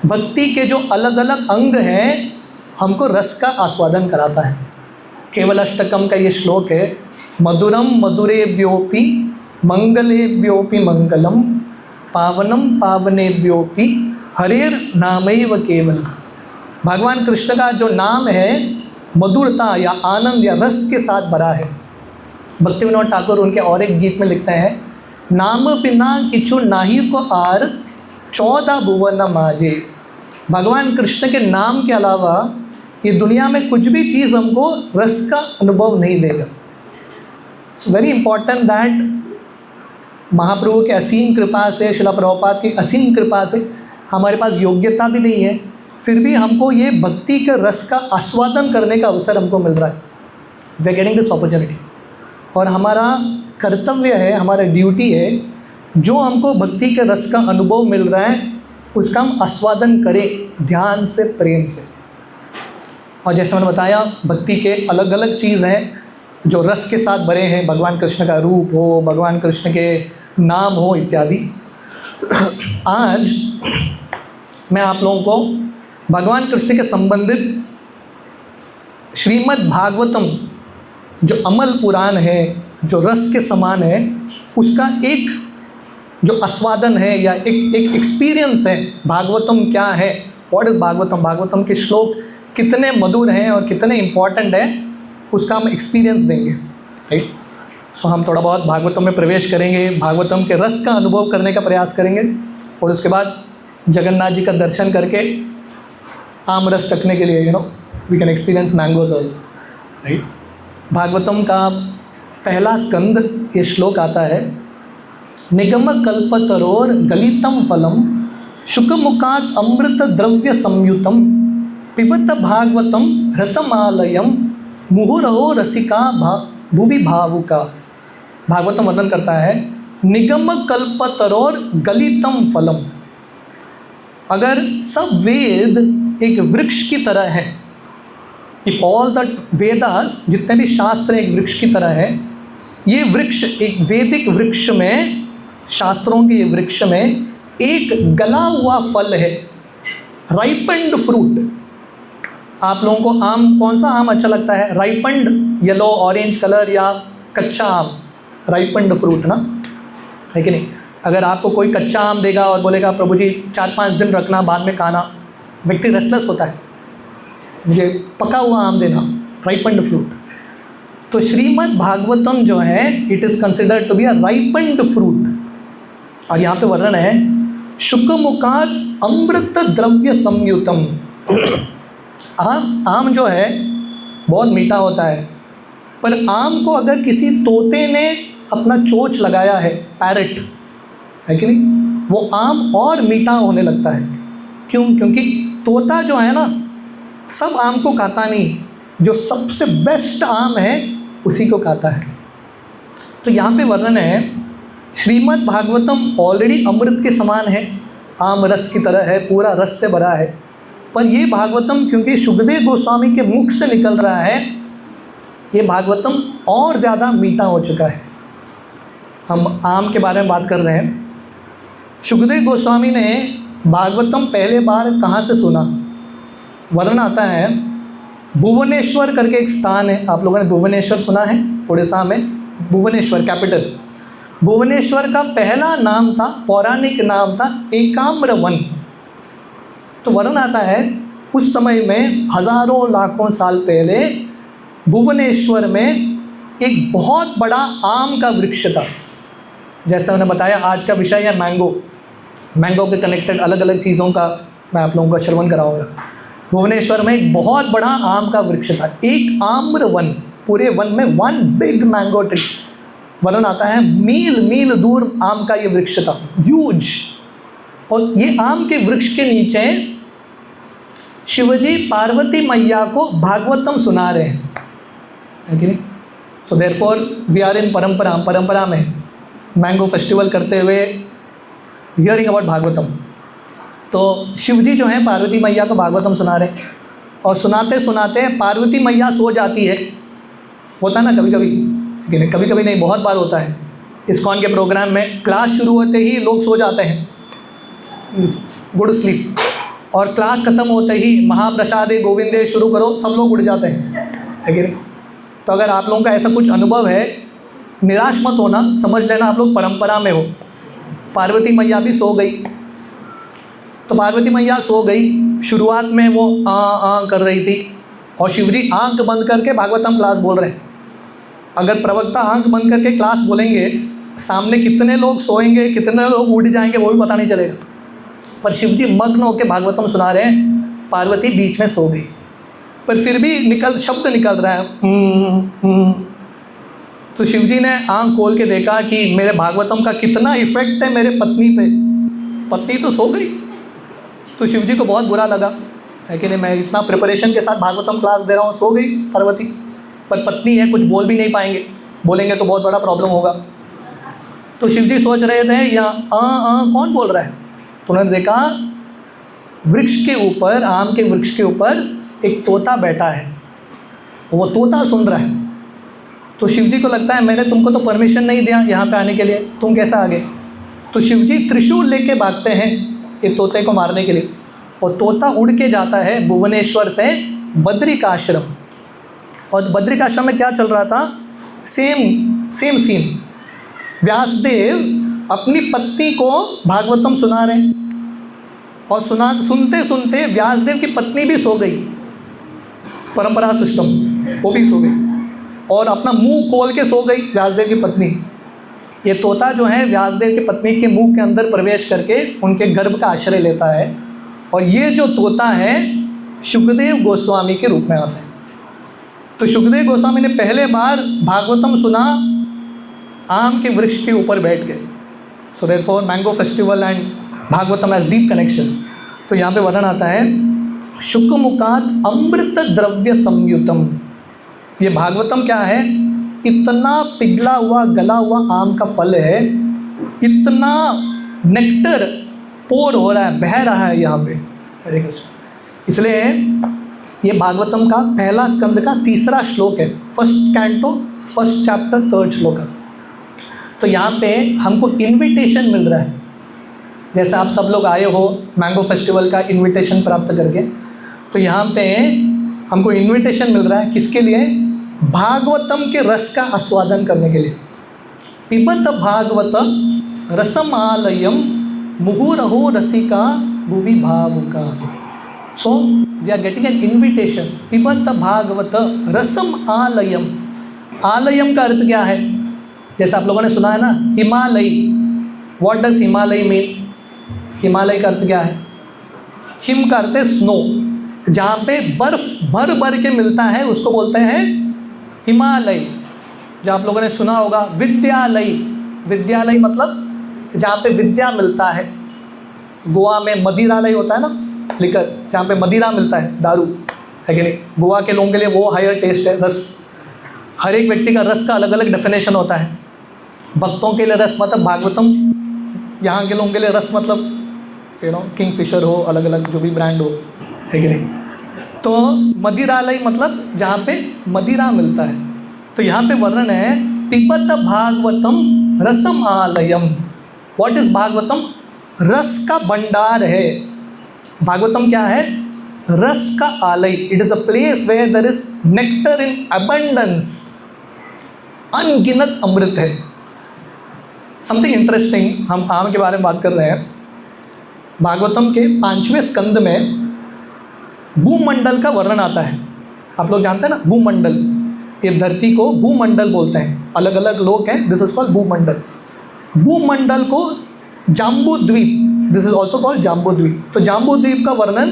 भक्ति के जो अलग अलग अंग हैं हमको रस का आस्वादन कराता है। केवल अष्टकम का ये श्लोक है, मधुरम मधुरेभ्योपि मंगलेभ्योपि मंगलम पावनम पावनेभ्योपि हरेर नामैव केवलम। भगवान कृष्ण का जो नाम है मधुरता या आनंद या रस के साथ भरा है। भक्ति विनोद ठाकुर उनके और एक गीत में लिखते हैं, नाम बिना किछु नाही को आर 14 भुवन माजे। भगवान कृष्ण के नाम के अलावा ये दुनिया में कुछ भी चीज़ हमको रस का अनुभव नहीं देगा। इट्स वेरी इंपॉर्टेंट दैट महाप्रभु के असीम कृपा से, श्रील प्रभुपाद की असीम कृपा से हमारे पास योग्यता भी नहीं है, फिर भी हमको ये भक्ति के रस का आस्वादन करने का अवसर हमको मिल रहा है। We are getting this opportunity. और हमारा कर्तव्य है, हमारा ड्यूटी है, जो हमको भक्ति के रस का अनुभव मिल रहा है उसका हम आस्वादन करें ध्यान से, प्रेम से। और जैसे मैंने बताया भक्ति के अलग अलग चीज़ हैं जो रस के साथ भरे हैं, भगवान कृष्ण का रूप हो, भगवान कृष्ण के नाम हो इत्यादि। आज मैं आप लोगों को भगवान कृष्ण के संबंधित श्रीमद् भागवतम जो अमल पुराण है, जो रस के समान है, उसका एक जो आस्वादन है या एक एक्सपीरियंस है। भागवतम क्या है, व्हाट इज़ भागवतम, भागवतम के श्लोक कितने मधुर हैं और कितने इम्पॉर्टेंट हैं, उसका हम एक्सपीरियंस देंगे, राइट। सो हम थोड़ा बहुत भागवतम में प्रवेश करेंगे, भागवतम के रस का अनुभव करने का प्रयास करेंगे, और उसके बाद जगन्नाथ जी का दर्शन करके आम रस चखने के लिए we can experience mangoes also, right. Bhagavatam का पहला स्कंद ये श्लोक आता है, निगम कल्पतरोर गलितम फलम शुकमुखात अमृत द्रव्य संयुतम पिबत भागवतम रसमालयम मुहुरहो रसिका भुवि भावुका। भागवतम वर्णन करता है निगम कल्पतरोर गलितम फलम। अगर सब वेद एक वृक्ष की तरह है, इफ ऑल द वेदास, जितने भी शास्त्र एक वृक्ष की तरह है, ये वृक्ष एक वैदिक वृक्ष में, शास्त्रों के ये वृक्ष में एक गला हुआ फल है, राइपेंड फ्रूट। आप लोगों को आम, कौन सा आम अच्छा लगता है? राइपेंड, येलो ऑरेंज कलर, या कच्चा आम? राइपेंड फ्रूट ना, है कि नहीं? अगर आपको कोई कच्चा आम देगा और बोलेगा प्रभु जी 4-5 दिन रखना, बाद में खाना, व्यक्ति रेस्टलेस होता है, मुझे पका हुआ आम देना, राइपेंड फ्रूट। तो श्रीमद् भागवतम जो है it is considered to be a ripened fruit. और यहाँ पे वर्णन है शुकमुखात अमृत द्रव्य संयुतम। आम जो है बहुत मीठा होता है, पर आम को अगर किसी तोते ने अपना चोंच लगाया है, पैरट, है कि नहीं, वो आम और मीठा होने लगता है। क्यों? क्योंकि तोता जो है ना, सब आम को खाता नहीं, जो सबसे बेस्ट आम है उसी को खाता है। तो यहाँ पे वर्णन है श्रीमद् भागवतम ऑलरेडी अमृत के समान है, आम रस की तरह है, पूरा रस से भरा है। पर ये भागवतम क्योंकि शुकदेव गोस्वामी के मुख से निकल रहा है, ये भागवतम और ज़्यादा मीठा हो चुका है। हम आम के बारे में बात कर रहे हैं। शुकदेव गोस्वामी ने भागवतम पहले बार कहाँ से सुना? वर्णन आता है भुवनेश्वर करके एक स्थान है, आप लोगों ने भुवनेश्वर सुना है? उड़ीसा में भुवनेश्वर कैपिटल। भुवनेश्वर का पहला नाम था, पौराणिक नाम था एकाम्र वन। तो वर्णन आता है उस समय में हज़ारों लाखों साल पहले भुवनेश्वर में एक बहुत बड़ा आम का वृक्ष था। जैसा मैंने बताया आज का विषय है मैंगो के कनेक्टेड अलग अलग चीज़ों का मैं आप लोगों का श्रवण कराऊंगा। भुवनेश्वर में एक बहुत बड़ा आम का वृक्ष था, एक आम्र वन, पूरे वन में वन बिग मैंगो ट्री। वर्णन आता है मील मील दूर आम का ये वृक्ष था, ह्यूज। और ये आम के वृक्ष के नीचे शिवजी पार्वती मैया को भागवतम सुना रहे हैं, है कि नहीं? So therefore we are in परंपरा में मैंगो फेस्टिवल करते हुए हियरिंग अबाउट भागवतम। तो शिवजी जो हैं पार्वती मैया को भागवतम सुना रहे हैं, और सुनाते सुनाते पार्वती मैया सो जाती है। होता ना कभी कभी, लेकिन कभी कभी नहीं, बहुत बार होता है। इस्कॉन के प्रोग्राम में क्लास शुरू होते ही लोग सो जाते हैं, गुड स्लीप, और क्लास ख़त्म होते ही महाप्रसादे गोविंदे शुरू करो, सब लोग उठ जाते हैं, है कि नहीं? तो अगर आप लोगों का ऐसा कुछ अनुभव है, निराश मत होना, समझ लेना आप लोग परंपरा में हो। पार्वती मैया भी सो गई। तो पार्वती मैया सो गई, शुरुआत में वो आ कर रही थी, और शिवजी आंख बंद करके भागवतम क्लास बोल रहे हैं। अगर प्रवक्ता आंख बंद करके क्लास बोलेंगे, सामने कितने लोग सोएंगे, कितने लोग उठ जाएंगे, वो भी पता नहीं चलेगा। पर शिवजी मग्न होकर भागवतम सुना रहे हैं, पार्वती बीच में सो गई, पर फिर भी शब्द निकल रहा है। तो शिवजी ने आंख खोल के देखा कि मेरे भागवतम का कितना इफेक्ट है मेरे पत्नी पे। पत्नी तो सो गई। तो शिवजी को बहुत बुरा लगा, है कि नहीं, मैं इतना प्रिपरेशन के साथ भागवतम क्लास दे रहा हूँ, सो गई पार्वती। पर पत्नी है, कुछ बोल भी नहीं पाएंगे, बोलेंगे तो बहुत बड़ा प्रॉब्लम होगा। तो शिवजी सोच रहे थे या कौन बोल रहा है। तो उन्होंने देखा वृक्ष के ऊपर, आम के वृक्ष के ऊपर एक तोता बैठा है, वो तोता सुन रहा है। तो शिवजी को लगता है मैंने तुमको तो परमिशन नहीं दिया यहाँ पे आने के लिए, तुम कैसे आ गए। तो शिवजी त्रिशूल लेके भागते हैं एक तोते को मारने के लिए, और तोता उड़ के जाता है भुवनेश्वर से बद्रिकाश्रम। और बद्रिकाश्रम में क्या चल रहा था? Same scene. व्यासदेव अपनी पत्नी को भागवतम सुना रहे हैं, और सुनते सुनते व्यासदेव की पत्नी भी सो गई। परंपरा सिस्टम, वो भी सो गई और अपना मुंह खोल के सो गई व्यासदेव की पत्नी। ये तोता जो है व्यासदेव की पत्नी के मुंह के अंदर प्रवेश करके उनके गर्भ का आश्रय लेता है, और ये जो तोता है शुकदेव गोस्वामी के रूप में आता है। तो शुकदेव गोस्वामी ने पहले बार भागवतम सुना आम के वृक्ष के ऊपर बैठ के। So therefore mango festival and Bhagavatam as deep connection. तो यहाँ पे वर्णन आता है शुकमुखात अमृत द्रव्य संयुतम। ये भागवतम क्या है? इतना पिघला हुआ गला हुआ आम का फल है, इतना नेक्टर पोर हो रहा है, बह रहा है यहाँ पे। हरे कृष्ण। इसलिए ये भागवतम का पहला स्कंद का 3रा श्लोक है, first canto, first chapter, 3rd श्लोक। तो यहाँ पे हमको इनविटेशन मिल रहा है जैसे आप सब लोग आए हो मैंगो फेस्टिवल का इनविटेशन प्राप्त करके, तो यहाँ पे हमको इनविटेशन मिल रहा है किसके लिए? भागवतम के रस का आस्वादन करने के लिए। पिबत भागवत रसम आलयम मुहुरहो रसिका भुवि भावुका। So we are getting an invitation. पिबत भागवत रसम आलयम। आलयम का अर्थ क्या है? जैसे आप लोगों ने सुना है ना, Himalaya. What does Himalaya mean? Himalaya का अर्थ क्या है? हिम का अर्थ है स्नो। जहाँ पे बर्फ भर भर के मिलता है उसको बोलते हैं हिमालय। जो आप लोगों ने सुना होगा विद्यालय। विद्यालय मतलब जहाँ पे विद्या मिलता है। गोवा में मदिरालय होता है ना, लिकर, जहाँ पे मदिरा मिलता है, दारू है कि नहीं। गोवा के लोगों के लिए वो हायर टेस्ट है, रस। हर एक व्यक्ति का रस का अलग अलग डेफिनेशन होता है। भक्तों के लिए रस मतलब भागवतम, यहाँ के लोगों के लिए रस मतलब किंगफिशर हो, अलग अलग जो भी ब्रांड हो, है कि नहीं। तो मदिरालय मतलब जहाँ पे मदिरा मिलता है। तो यहाँ पे वर्णन है पिबत भागवतम रसम आलयम। What is Bhagavatam? रस का भंडार है। भागवतम क्या है? रस का आलय। It is a place where there is nectar in abundance. अनगिनत अमृत है। समथिंग इंटरेस्टिंग, हम आम के बारे में बात कर रहे हैं। भागवतम के 5वें स्कंद में भूमंडल का वर्णन आता है। आप लोग जानते हैं ना भूमंडल, ये धरती को भूमंडल बोलते हैं। अलग अलग लोग हैं, दिस इज कॉल्ड भूमंडल। भूमंडल को जाम्बू द्वीप, this is also called jumbo द्वीप। तो जाम्बू द्वीप का वर्णन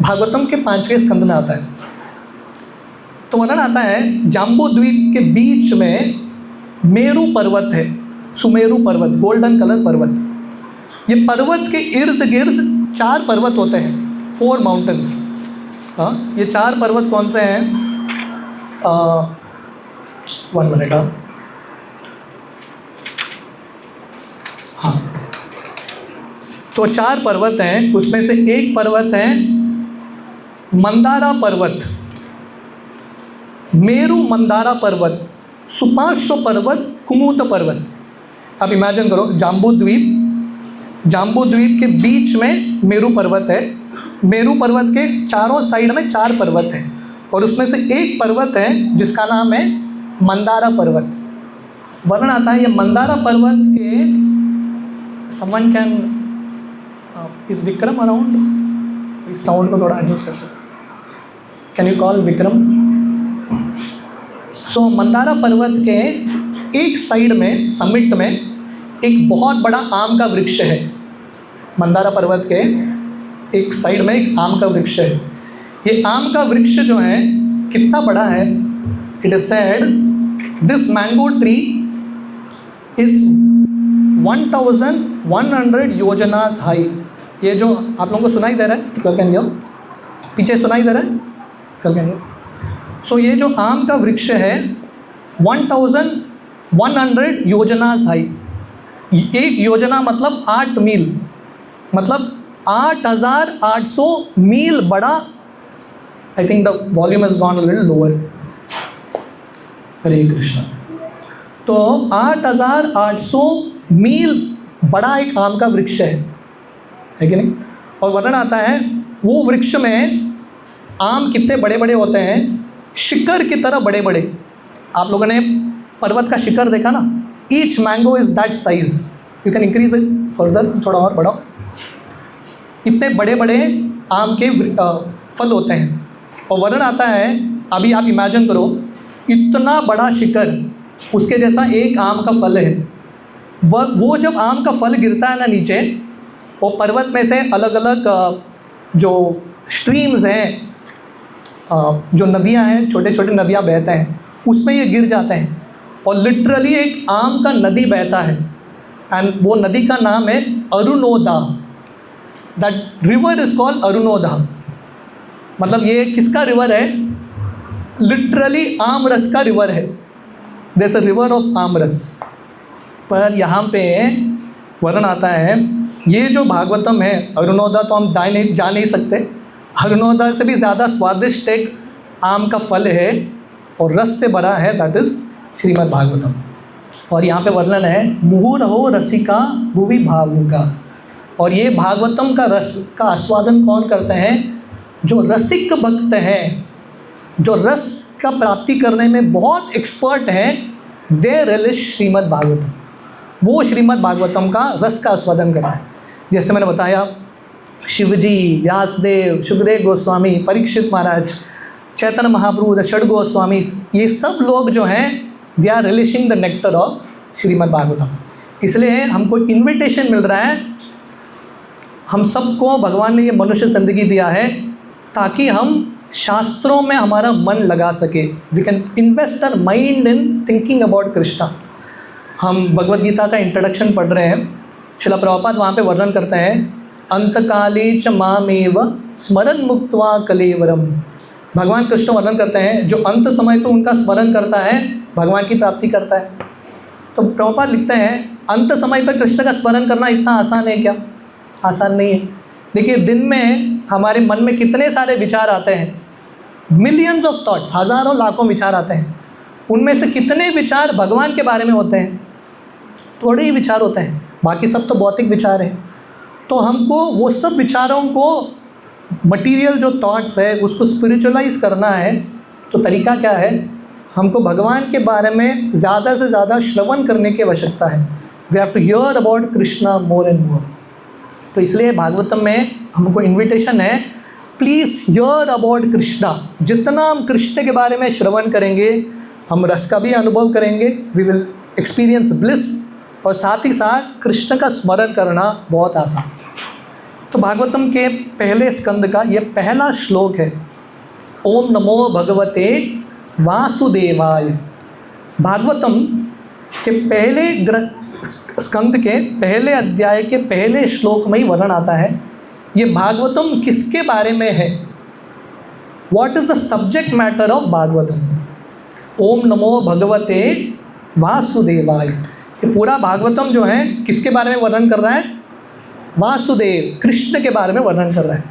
भागवतम के 5वें स्कंद में आता है। तो वर्णन आता है जाम्बू द्वीप के बीच में मेरू पर्वत है, सुमेरु पर्वत, गोल्डन कलर पर्वत। ये पर्वत के इर्द गिर्द 4 पर्वत होते हैं, 4 माउंटेन्स। हाँ, ये 4 पर्वत कौन से हैं? 1 मिनट। हाँ, तो 4 पर्वत हैं, उसमें से एक पर्वत है मंदारा पर्वत, मेरू मंदारा पर्वत, सुपार्श्व पर्वत, कुमुद पर्वत। अब इमेजिन करो जाम्बू द्वीप के बीच में मेरू पर्वत है। मेरू पर्वत के चारों साइड में 4 पर्वत हैं, और उसमें से एक पर्वत है जिसका नाम है मंदारा पर्वत। वर्णन आता है ये मंदारा पर्वत के someone can is Vikram around, इस साउंड को थोड़ा एडजस्ट कर सकते, कैन यू कॉल विक्रम? सो मंदारा पर्वत के एक साइड में, समिट में एक बहुत बड़ा आम का वृक्ष है। मंदारा पर्वत के एक साइड में एक आम का वृक्ष है। ये आम का वृक्ष जो है कितना बड़ा है? It is said this mango tree is 1100 योजनास हाई। ये जो आप लोगों को सुनाई दे रहा है, क्या कहेंगे, पीछे सुनाई दे रहा है, क्या कहेंगे? सो ये जो आम का वृक्ष है 1100 योजनास हाई। एक योजना मतलब 8 मील, मतलब 8800 मील बड़ा। I think the volume has gone a little lower. Hare Krishna. तो 8800 मील बड़ा एक आम का वृक्ष है कि नहीं। और वर्णन आता है वो वृक्ष में आम कितने बड़े बड़े होते हैं, शिखर की तरह बड़े बड़े। आप लोगों ने पर्वत का शिखर देखा ना, each mango is that size. You can increase it further, थोड़ा और बढ़ाओ। इतने बड़े बड़े आम के फल होते हैं। और वर्णन आता है, अभी आप इमेजिन करो, इतना बड़ा शिखर, उसके जैसा एक आम का फल है। वो जब आम का फल गिरता है ना नीचे, वो पर्वत में से अलग अलग जो स्ट्रीम्स हैं, जो नदियां हैं, छोटे छोटे नदियां बहते हैं, उसमें ये गिर जाते हैं। और लिटरली एक आम का नदी बहता है, एंड वो नदी का नाम है Arunoda. That river is called Arunoda. मतलब ये किसका रिवर है? लिटरली आम रस का रिवर है। दिस अ रिवर ऑफ आम रस। पर यहाँ पे वर्णन आता है, ये जो भागवतम है, अरुणोदा तो हम जा नहीं सकते। अरुणोदा से भी ज़्यादा स्वादिष्ट एक आम का फल है और रस से भरा है, दैट इज़ श्रीमद् भागवतम। और यहाँ पे वर्णन है, मुहुरहो रसिका भुवि भावुका। और ये भागवतम का रस का आस्वादन कौन करते हैं? जो रसिक भक्त हैं, जो रस का प्राप्ति करने में बहुत एक्सपर्ट हैं, दे रिलिश श्रीमद् भागवतम। वो श्रीमद् भागवतम का रस का आस्वादन करते हैं। जैसे मैंने बताया, शिवजी, व्यासदेव, सुखदेव गोस्वामी, परीक्षित महाराज, चैतन्य महाप्रभु, द षड गोस्वामी, ये सब लोग जो हैं they are relishing the nectar of Shrimad Bhagavatam. इसलिए हमको इन्विटेशन मिल रहा है, हम सबको भगवान ने ये मनुष्य ज़िंदगी दिया है ताकि हम शास्त्रों में हमारा मन लगा सके। We can invest our mind in thinking about Krishna. हम भगवद गीता का इंट्रोडक्शन पढ़ रहे हैं, श्रील प्रभुपाद वहाँ पे वर्णन करते हैं, अंतकाले च मामेव स्मरण मुक्त्वा कलेवरम। भगवान कृष्ण वर्णन करते हैं, जो अंत समय पे उनका स्मरण करता है भगवान की प्राप्ति करता है। तो प्रभुपाद लिखते हैं, अंत समय पर कृष्ण का स्मरण करना इतना आसान है क्या? आसान नहीं है। देखिए, दिन में हमारे मन में कितने सारे विचार आते हैं, मिलियंस ऑफ थॉट्स, हज़ारों लाखों विचार आते हैं। उनमें से कितने विचार भगवान के बारे में होते हैं? थोड़े ही विचार होते हैं, बाकी सब तो भौतिक विचार हैं। तो हमको वो सब विचारों को, मटीरियल जो थॉट्स है उसको स्पिरिचुअलाइज करना है। तो तरीका क्या है? हमको भगवान के बारे में ज़्यादा से ज़्यादा श्रवण करने की आवश्यकता है। We have to hear about Krishna more and more. तो इसलिए भागवतम में हमको इन्विटेशन है, प्लीज़ हियर अबाउट कृष्णा। जितना हम कृष्ण के बारे में श्रवण करेंगे, हम रस का भी अनुभव करेंगे, वी विल एक्सपीरियंस ब्लिस, और साथ ही साथ कृष्ण का स्मरण करना बहुत आसान। तो भागवतम के पहले स्कंद का ये पहला श्लोक है, ओम नमो भगवते वासुदेवाय। भागवतम के पहले स्कंद के पहले अध्याय के पहले श्लोक में ही वर्णन आता है, ये भागवतम किसके बारे में है, what is the subject matter of Bhagavatam. ओम नमो भगवते वासुदेवाय। ये पूरा भागवतम जो है किसके बारे में वर्णन कर रहा है? वासुदेव, कृष्ण के बारे में वर्णन कर रहा है।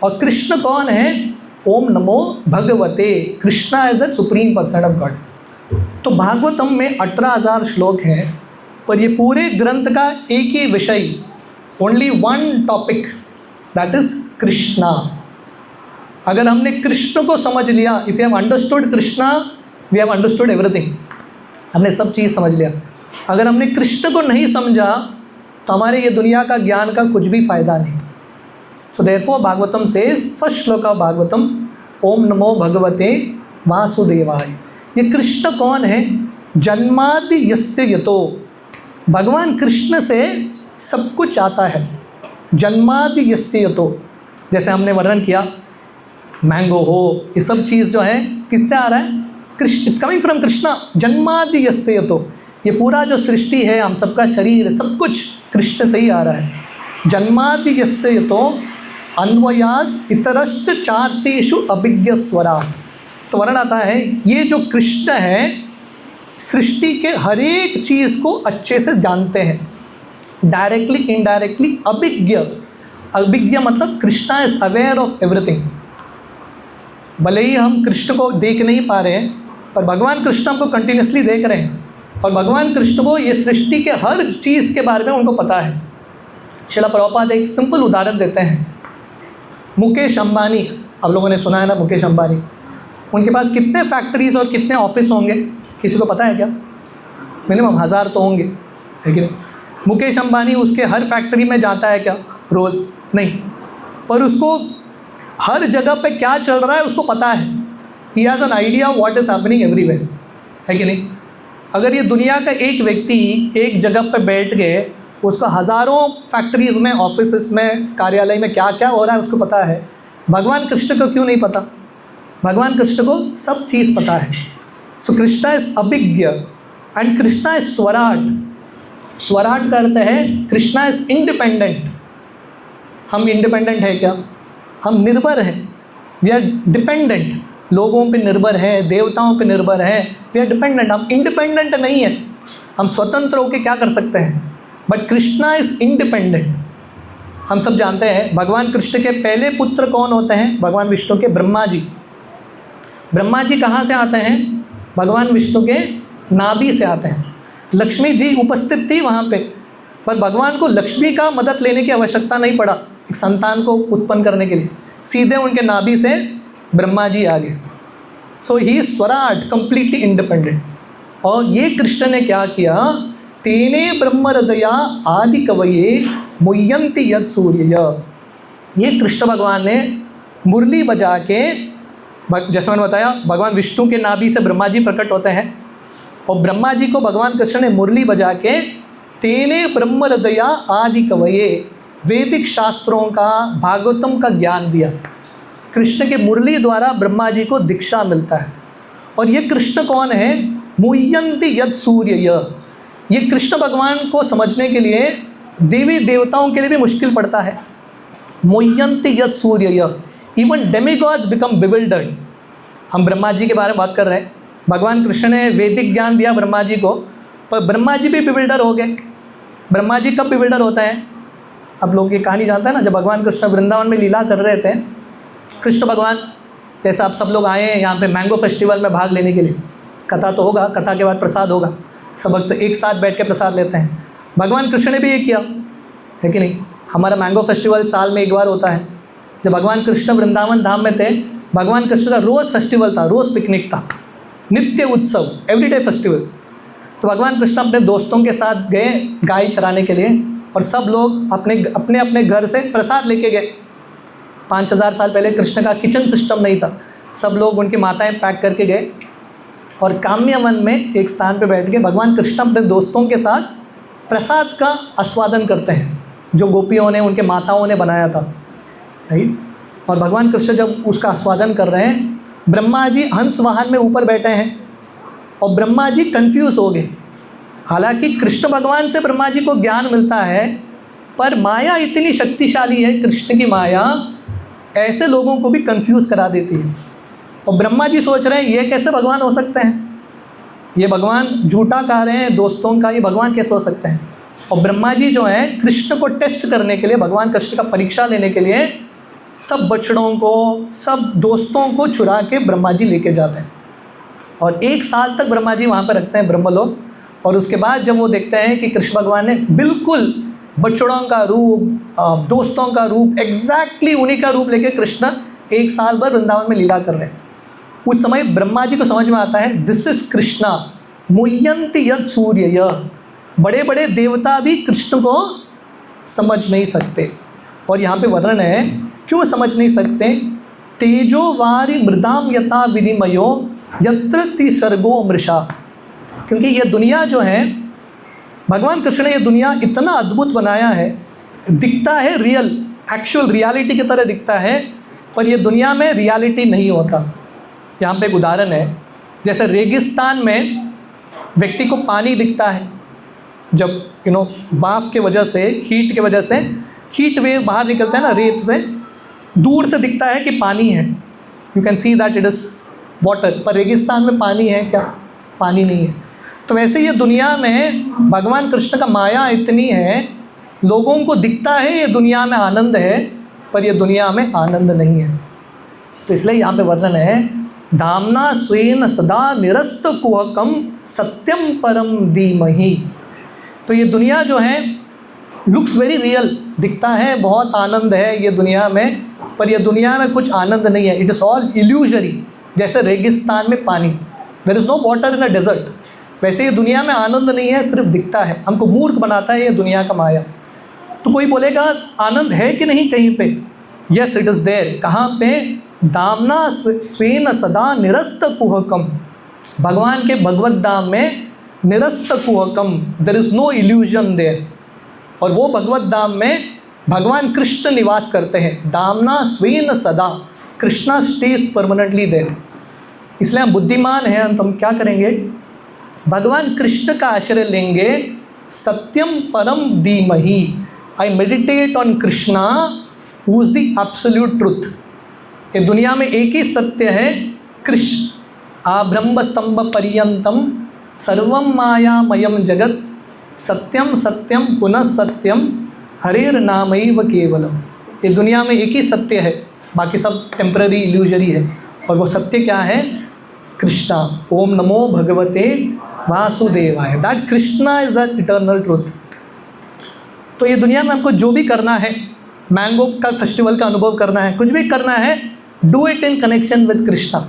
और कृष्ण कौन है? ओम नमो भगवते, Krishna is the supreme person of God. तो भागवतम में 18,000 श्लोक हैं, पर ये पूरे ग्रंथ का एक ही विषय, only one topic, that is Krishna. अगर हमने कृष्ण को समझ लिया, if you have understood Krishna, we have understood everything. हमने सब चीज़ समझ लिया। अगर हमने कृष्ण को नहीं समझा तो हमारे ये दुनिया का ज्ञान का कुछ भी फ़ायदा नहीं। So therefore Bhagavatam says, first shloka of Bhagavatam, ओम नमो भगवते वासुदेवाय। ये कृष्ण कौन है? जन्मादि यस्य यतो, भगवान कृष्ण से सब कुछ आता है। जन्मादि यस्य यतो, जैसे हमने वर्णन किया, मैंगो हो, ये सब चीज़ जो है किससे आ रहा है? Krishna, it's coming from Krishna. जन्मादि यस्य यतो, ये पूरा जो सृष्टि है, हम सबका शरीर, सब कुछ कृष्ण से ही आ रहा है। जन्मादि यस्य यतो अन्वयाद इतरश्च चार्तेषु अभिज्ञ स्वराट। तो वर्णन आता है, ये जो कृष्ण है सृष्टि के हर एक चीज़ को अच्छे से जानते हैं, डायरेक्टली इनडायरेक्टली। अभिज्ञ, अभिज्ञ मतलब Krishna is aware of everything. भले ही हम कृष्ण को देख नहीं पा रहे हैं, पर भगवान कृष्ण हमको कंटिन्यूसली देख रहे हैं, और भगवान कृष्ण को ये सृष्टि के हर चीज़ के बारे में उनको पता है। श्रील प्रभुपाद एक सिंपल उदाहरण देते हैं। मुकेश अंबानी, आप लोगों ने सुना है ना मुकेश अंबानी, उनके पास कितने फैक्ट्रीज़ और कितने ऑफिस होंगे, किसी को पता है क्या? मिनिमम 1000 तो होंगे, है कि नहीं? मुकेश अंबानी उसके हर फैक्ट्री में जाता है क्या रोज़? नहीं, पर उसको हर जगह पे क्या चल रहा है उसको पता है। He has an idea what is happening everywhere, है कि नहीं? अगर ये दुनिया का एक व्यक्ति एक जगह पे बैठ गए, उसका हज़ारों फैक्ट्रीज़ में, ऑफिस में, कार्यालय में क्या क्या हो रहा है उसको पता है, भगवान कृष्ण को क्यों नहीं पता? भगवान कृष्ण को सब चीज़ पता है। सो कृष्णा इज अभिज्ञ एंड कृष्णा इज स्वराट। स्वराट का अर्थ है कृष्णा इज इंडिपेंडेंट। हम इंडिपेंडेंट है क्या? हम निर्भर हैं। वी आर डिपेंडेंट, लोगों पे निर्भर है, देवताओं पे निर्भर है, वी आर डिपेंडेंट। हम इंडिपेंडेंट नहीं है, हम स्वतंत्र होकर क्या कर सकते हैं, बट कृष्णा इज इंडिपेंडेंट। हम सब जानते हैं भगवान कृष्ण के पहले पुत्र कौन होते हैं? भगवान विष्णु के ब्रह्मा जी। ब्रह्मा जी कहाँ से आते हैं? भगवान विष्णु के नाभि से आते हैं। लक्ष्मी जी उपस्थित थी वहाँ पे, पर भगवान को लक्ष्मी का मदद लेने की आवश्यकता नहीं पड़ा एक संतान को उत्पन्न करने के लिए, सीधे उनके नाभि से ब्रह्मा जी आ गए। सो ही स्वराट कंप्लीटली इंडिपेंडेंट। और ये कृष्ण ने क्या किया, तेने ब्रह्म हृदया आदि कवये मुह्यंति यद सूर्य। ये कृष्ण भगवान ने मुरली बजा के, जैसे मैंने बताया भगवान विष्णु के नाभि से ब्रह्मा जी प्रकट होते हैं, और ब्रह्मा जी को भगवान कृष्ण ने मुरली बजा के तेने ब्रह्म हृदया आदि कवये, वैदिक शास्त्रों का, भागवतम का ज्ञान दिया। कृष्ण के मुरली द्वारा ब्रह्मा जी को दीक्षा मिलता है। और ये कृष्ण कौन है, मुह्यंति यद सूर्य। ये कृष्ण भगवान को समझने के लिए देवी देवताओं के लिए भी मुश्किल पड़ता है। मुह्यंति यद सूर्य, इवन डेमिगॉड्स बिकम बिविल्डर्ड। हम ब्रह्मा जी के बारे में बात कर रहे हैं, भगवान कृष्ण ने वैदिक ज्ञान दिया ब्रह्मा जी को, पर ब्रह्मा जी भी बिविल्डर हो गए। ब्रह्मा जी कब बिविल्डर होता है, आप लोग ये कहानी जानते हैं ना, जब भगवान कृष्ण वृंदावन में लीला कर रहे थे, कृष्ण भगवान, जैसे आप सब लोग आए हैं यहाँ पे मैंगो फेस्टिवल में भाग लेने के लिए, कथा तो होगा, कथा के बाद प्रसाद होगा, सब भक्त एक साथ बैठ के प्रसाद लेते हैं। भगवान कृष्ण ने भी ये किया है कि नहीं। हमारा मैंगो फेस्टिवल साल में एक बार होता है। जब भगवान कृष्ण वृंदावन धाम में थे, भगवान कृष्ण का रोज़ फेस्टिवल था, रोज़ पिकनिक था, नित्य उत्सव, एवरीडे फेस्टिवल। तो भगवान कृष्ण अपने दोस्तों के साथ गए गाय चराने के लिए, और सब लोग अपने अपने घर से प्रसाद लेके गए। 5000 साल पहले कृष्ण का किचन सिस्टम नहीं था, सब लोग उनकी माताएं पैक करके गए, और काम्य वन में एक स्थान पर बैठ के भगवान कृष्ण अपने दोस्तों के साथ प्रसाद का आस्वादन करते हैं, जो गोपियों ने, उनके माताओं ने बनाया था, राइट। और भगवान कृष्ण जब उसका आस्वादन कर रहे हैं, ब्रह्मा जी हंस वाहन में ऊपर बैठे हैं, और ब्रह्मा जी कंफ्यूज हो गए। हालांकि कृष्ण भगवान से ब्रह्मा जी को ज्ञान मिलता है, पर माया इतनी शक्तिशाली है, कृष्ण की माया ऐसे लोगों को भी कंफ्यूज करा देती है। और ब्रह्मा जी सोच रहे हैं ये कैसे भगवान हो सकते हैं, ये भगवान झूठा कह रहे हैं दोस्तों का, ये भगवान कैसे हो सकते हैं। और ब्रह्मा जी जो हैं कृष्ण को टेस्ट करने के लिए, भगवान कृष्ण का परीक्षा लेने के लिए सब बछड़ों को, सब दोस्तों को चुरा के ब्रह्मा जी लेके जाते हैं, और 1 साल तक ब्रह्मा जी वहाँ पर रखते हैं ब्रह्मलोक। और उसके बाद जब वो देखते हैं कि कृष्ण भगवान ने बिल्कुल बछड़ों का रूप, दोस्तों का रूप, एग्जैक्टली उन्हीं का रूप लेके कृष्ण 1 साल भर वृंदावन में लीला कर रहे हैं, उस समय ब्रह्मा जी को समझ में आता है दिस इज कृष्णा मुह्यंति यद सूर्य। बड़े बड़े देवता भी कृष्ण को समझ नहीं सकते। और यहाँ पे वर्णन है क्यों समझ नहीं सकते, तेजो वारी मृदाम यथा विनिमयो यत्र तिसर्गो मृषा। क्योंकि ये दुनिया जो है, भगवान कृष्ण ने ये दुनिया इतना अद्भुत बनाया है, दिखता है रियल, एक्चुअल रियलिटी की तरह दिखता है, पर ये दुनिया में रियलिटी नहीं होता। यहाँ पे एक उदाहरण है, जैसे रेगिस्तान में व्यक्ति को पानी दिखता है, जब बाफ के वजह से, हीट के वजह से हीट वेव बाहर निकलता है ना रेत से, दूर से दिखता है कि पानी है, you can see that it is water. पर रेगिस्तान में पानी है क्या, पानी नहीं है। तो वैसे ये दुनिया में भगवान कृष्ण का माया इतनी है, लोगों को दिखता है ये दुनिया में आनंद है, पर ये दुनिया में आनंद नहीं है। तो इसलिए यहाँ पे वर्णन है, धामना स्वेन सदा निरस्त कुहकम सत्यम परम धीमहि। तो ये दुनिया जो है लुक्स वेरी रियल, दिखता है बहुत आनंद है ये दुनिया में, पर ये दुनिया में कुछ आनंद नहीं है। It is all illusory. जैसे रेगिस्तान में पानी, there is no water in a desert, वैसे ये दुनिया में आनंद नहीं है, सिर्फ दिखता है, हमको मूर्ख बनाता है ये दुनिया का माया। तो कोई बोलेगा आनंद है कि नहीं कहीं पे, यस इट इज़ देयर। कहाँ पे, दामना स्वेन सदा निरस्त कुहकम, भगवान के भगवत धाम में निरस्त कुहकम, there is no illusion there. और वो भगवत धाम में भगवान कृष्ण निवास करते हैं। दामना स्वेन सदा, कृष्णा स्टेज परमानेंटली देयर। इसलिए हम बुद्धिमान हैं, हम क्या करेंगे, भगवान कृष्ण का आश्रय लेंगे। सत्यम परम धीमहि, I meditate on Krishna who is the absolute truth. ये दुनिया में एक ही सत्य है, कृष्ण। आब्रह्म स्तंभ पर्यंतम सर्वम मायामयम जगत, सत्यम सत्यम पुनः सत्यम हरेर नामैव केवलम। ये दुनिया में एक ही सत्य है, बाकी सब टेम्पररी इल्यूजरी है। और वो सत्य क्या है, कृष्णा। ओम नमो भगवते वासुदेवाय, that Krishna is the eternal truth. तो ये दुनिया में हमको जो भी करना है, मैंगो का फेस्टिवल का अनुभव करना है, कुछ भी करना है, do it in connection with Krishna.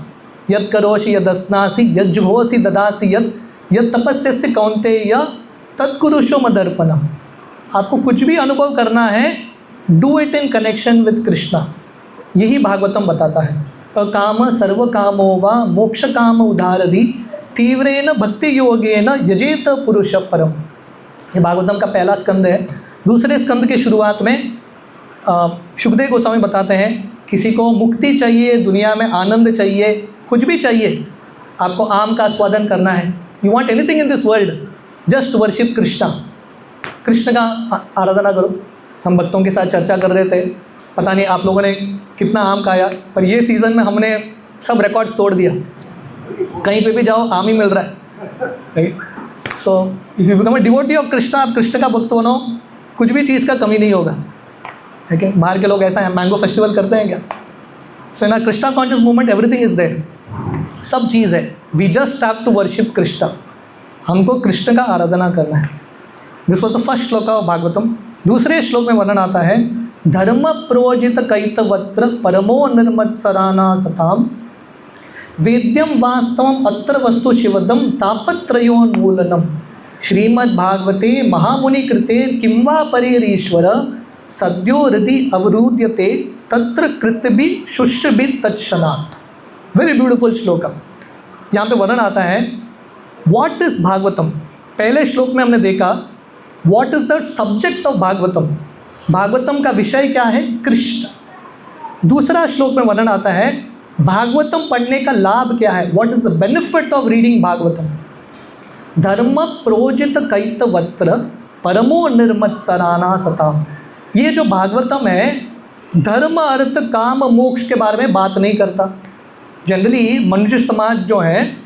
यद करोषि यदस्नासि यज्जुहोसि ददासि यद तपस्यस्य कौन्तेय तत्कुरुषो मदर्पणम। आपको कुछ भी अनुभव करना है, do it in connection with Krishna. यही भागवतम बताता है। अकाम सर्व कामो वा मोक्ष काम उदारधि तीव्रेन भक्ति योगेन यजेत पुरुष परम। ये भागवतम का पहला स्कंद है। दूसरे स्कंद की शुरुआत में शुकदेव गोस्वामी बताते हैं, किसी को मुक्ति चाहिए, दुनिया में आनंद चाहिए, कुछ भी चाहिए, आपको आम का आस्वादन करना है, you want anything in this world, just worship Krishna. Krishna का आराधना करो। हम भक्तों के साथ चर्चा कर रहे थे, पता नहीं आप लोगों ने कितना आम खाया, पर ये सीज़न में हमने सब रिकॉर्ड्स तोड़ दिया। कहीं पे भी जाओ आम ही मिल रहा है, right. So if you become a devotee of Krishna, आप कृष्ण का भक्त बनो, कुछ भी चीज़ का कमी नहीं होगा, ठीक है। बाहर के लोग ऐसा है, मैंगो फेस्टिवल करते हैं क्या? So in Krishna conscious movement everything is there, सब चीज़ है। We just have to worship Krishna. हमको कृष्ण का आराधना करना है। This was the first shloka of Bhagavatam. दूसरे श्लोक में वर्णन आता है, धर्म प्रोजित कैतवत्र परमो निर्मत्सराना सताम वेद्यम वास्तवम अत्र वस्तु शिवदम तापत्रयोन्मूलनम। श्रीमद्भागवते महामुनि कृते किं वा परेरीश्वर सद्यो हृदि अवरुध्यते तत्र कृतभि शुष्टभि तत्क्षणात्। वेरी ब्यूटीफुल श्लोक। यहाँ पे वर्णन आता है व्हाट इज भागवतम। पहले श्लोक में हमने देखा what is the subject of Bhagavatam. Bhagavatam का विषय क्या है? कृष्ण। दूसरा श्लोक में वर्णन आता है भागवतम पढ़ने का लाभ क्या है, what is the benefit of reading Bhagavatam. धर्म प्रोजित कैतवत्र परमो निर्मत्सराना सताम। ये जो भागवतम है धर्म अर्थ काम मोक्ष के बारे में बात नहीं करता। जनरली मनुष्य समाज जो है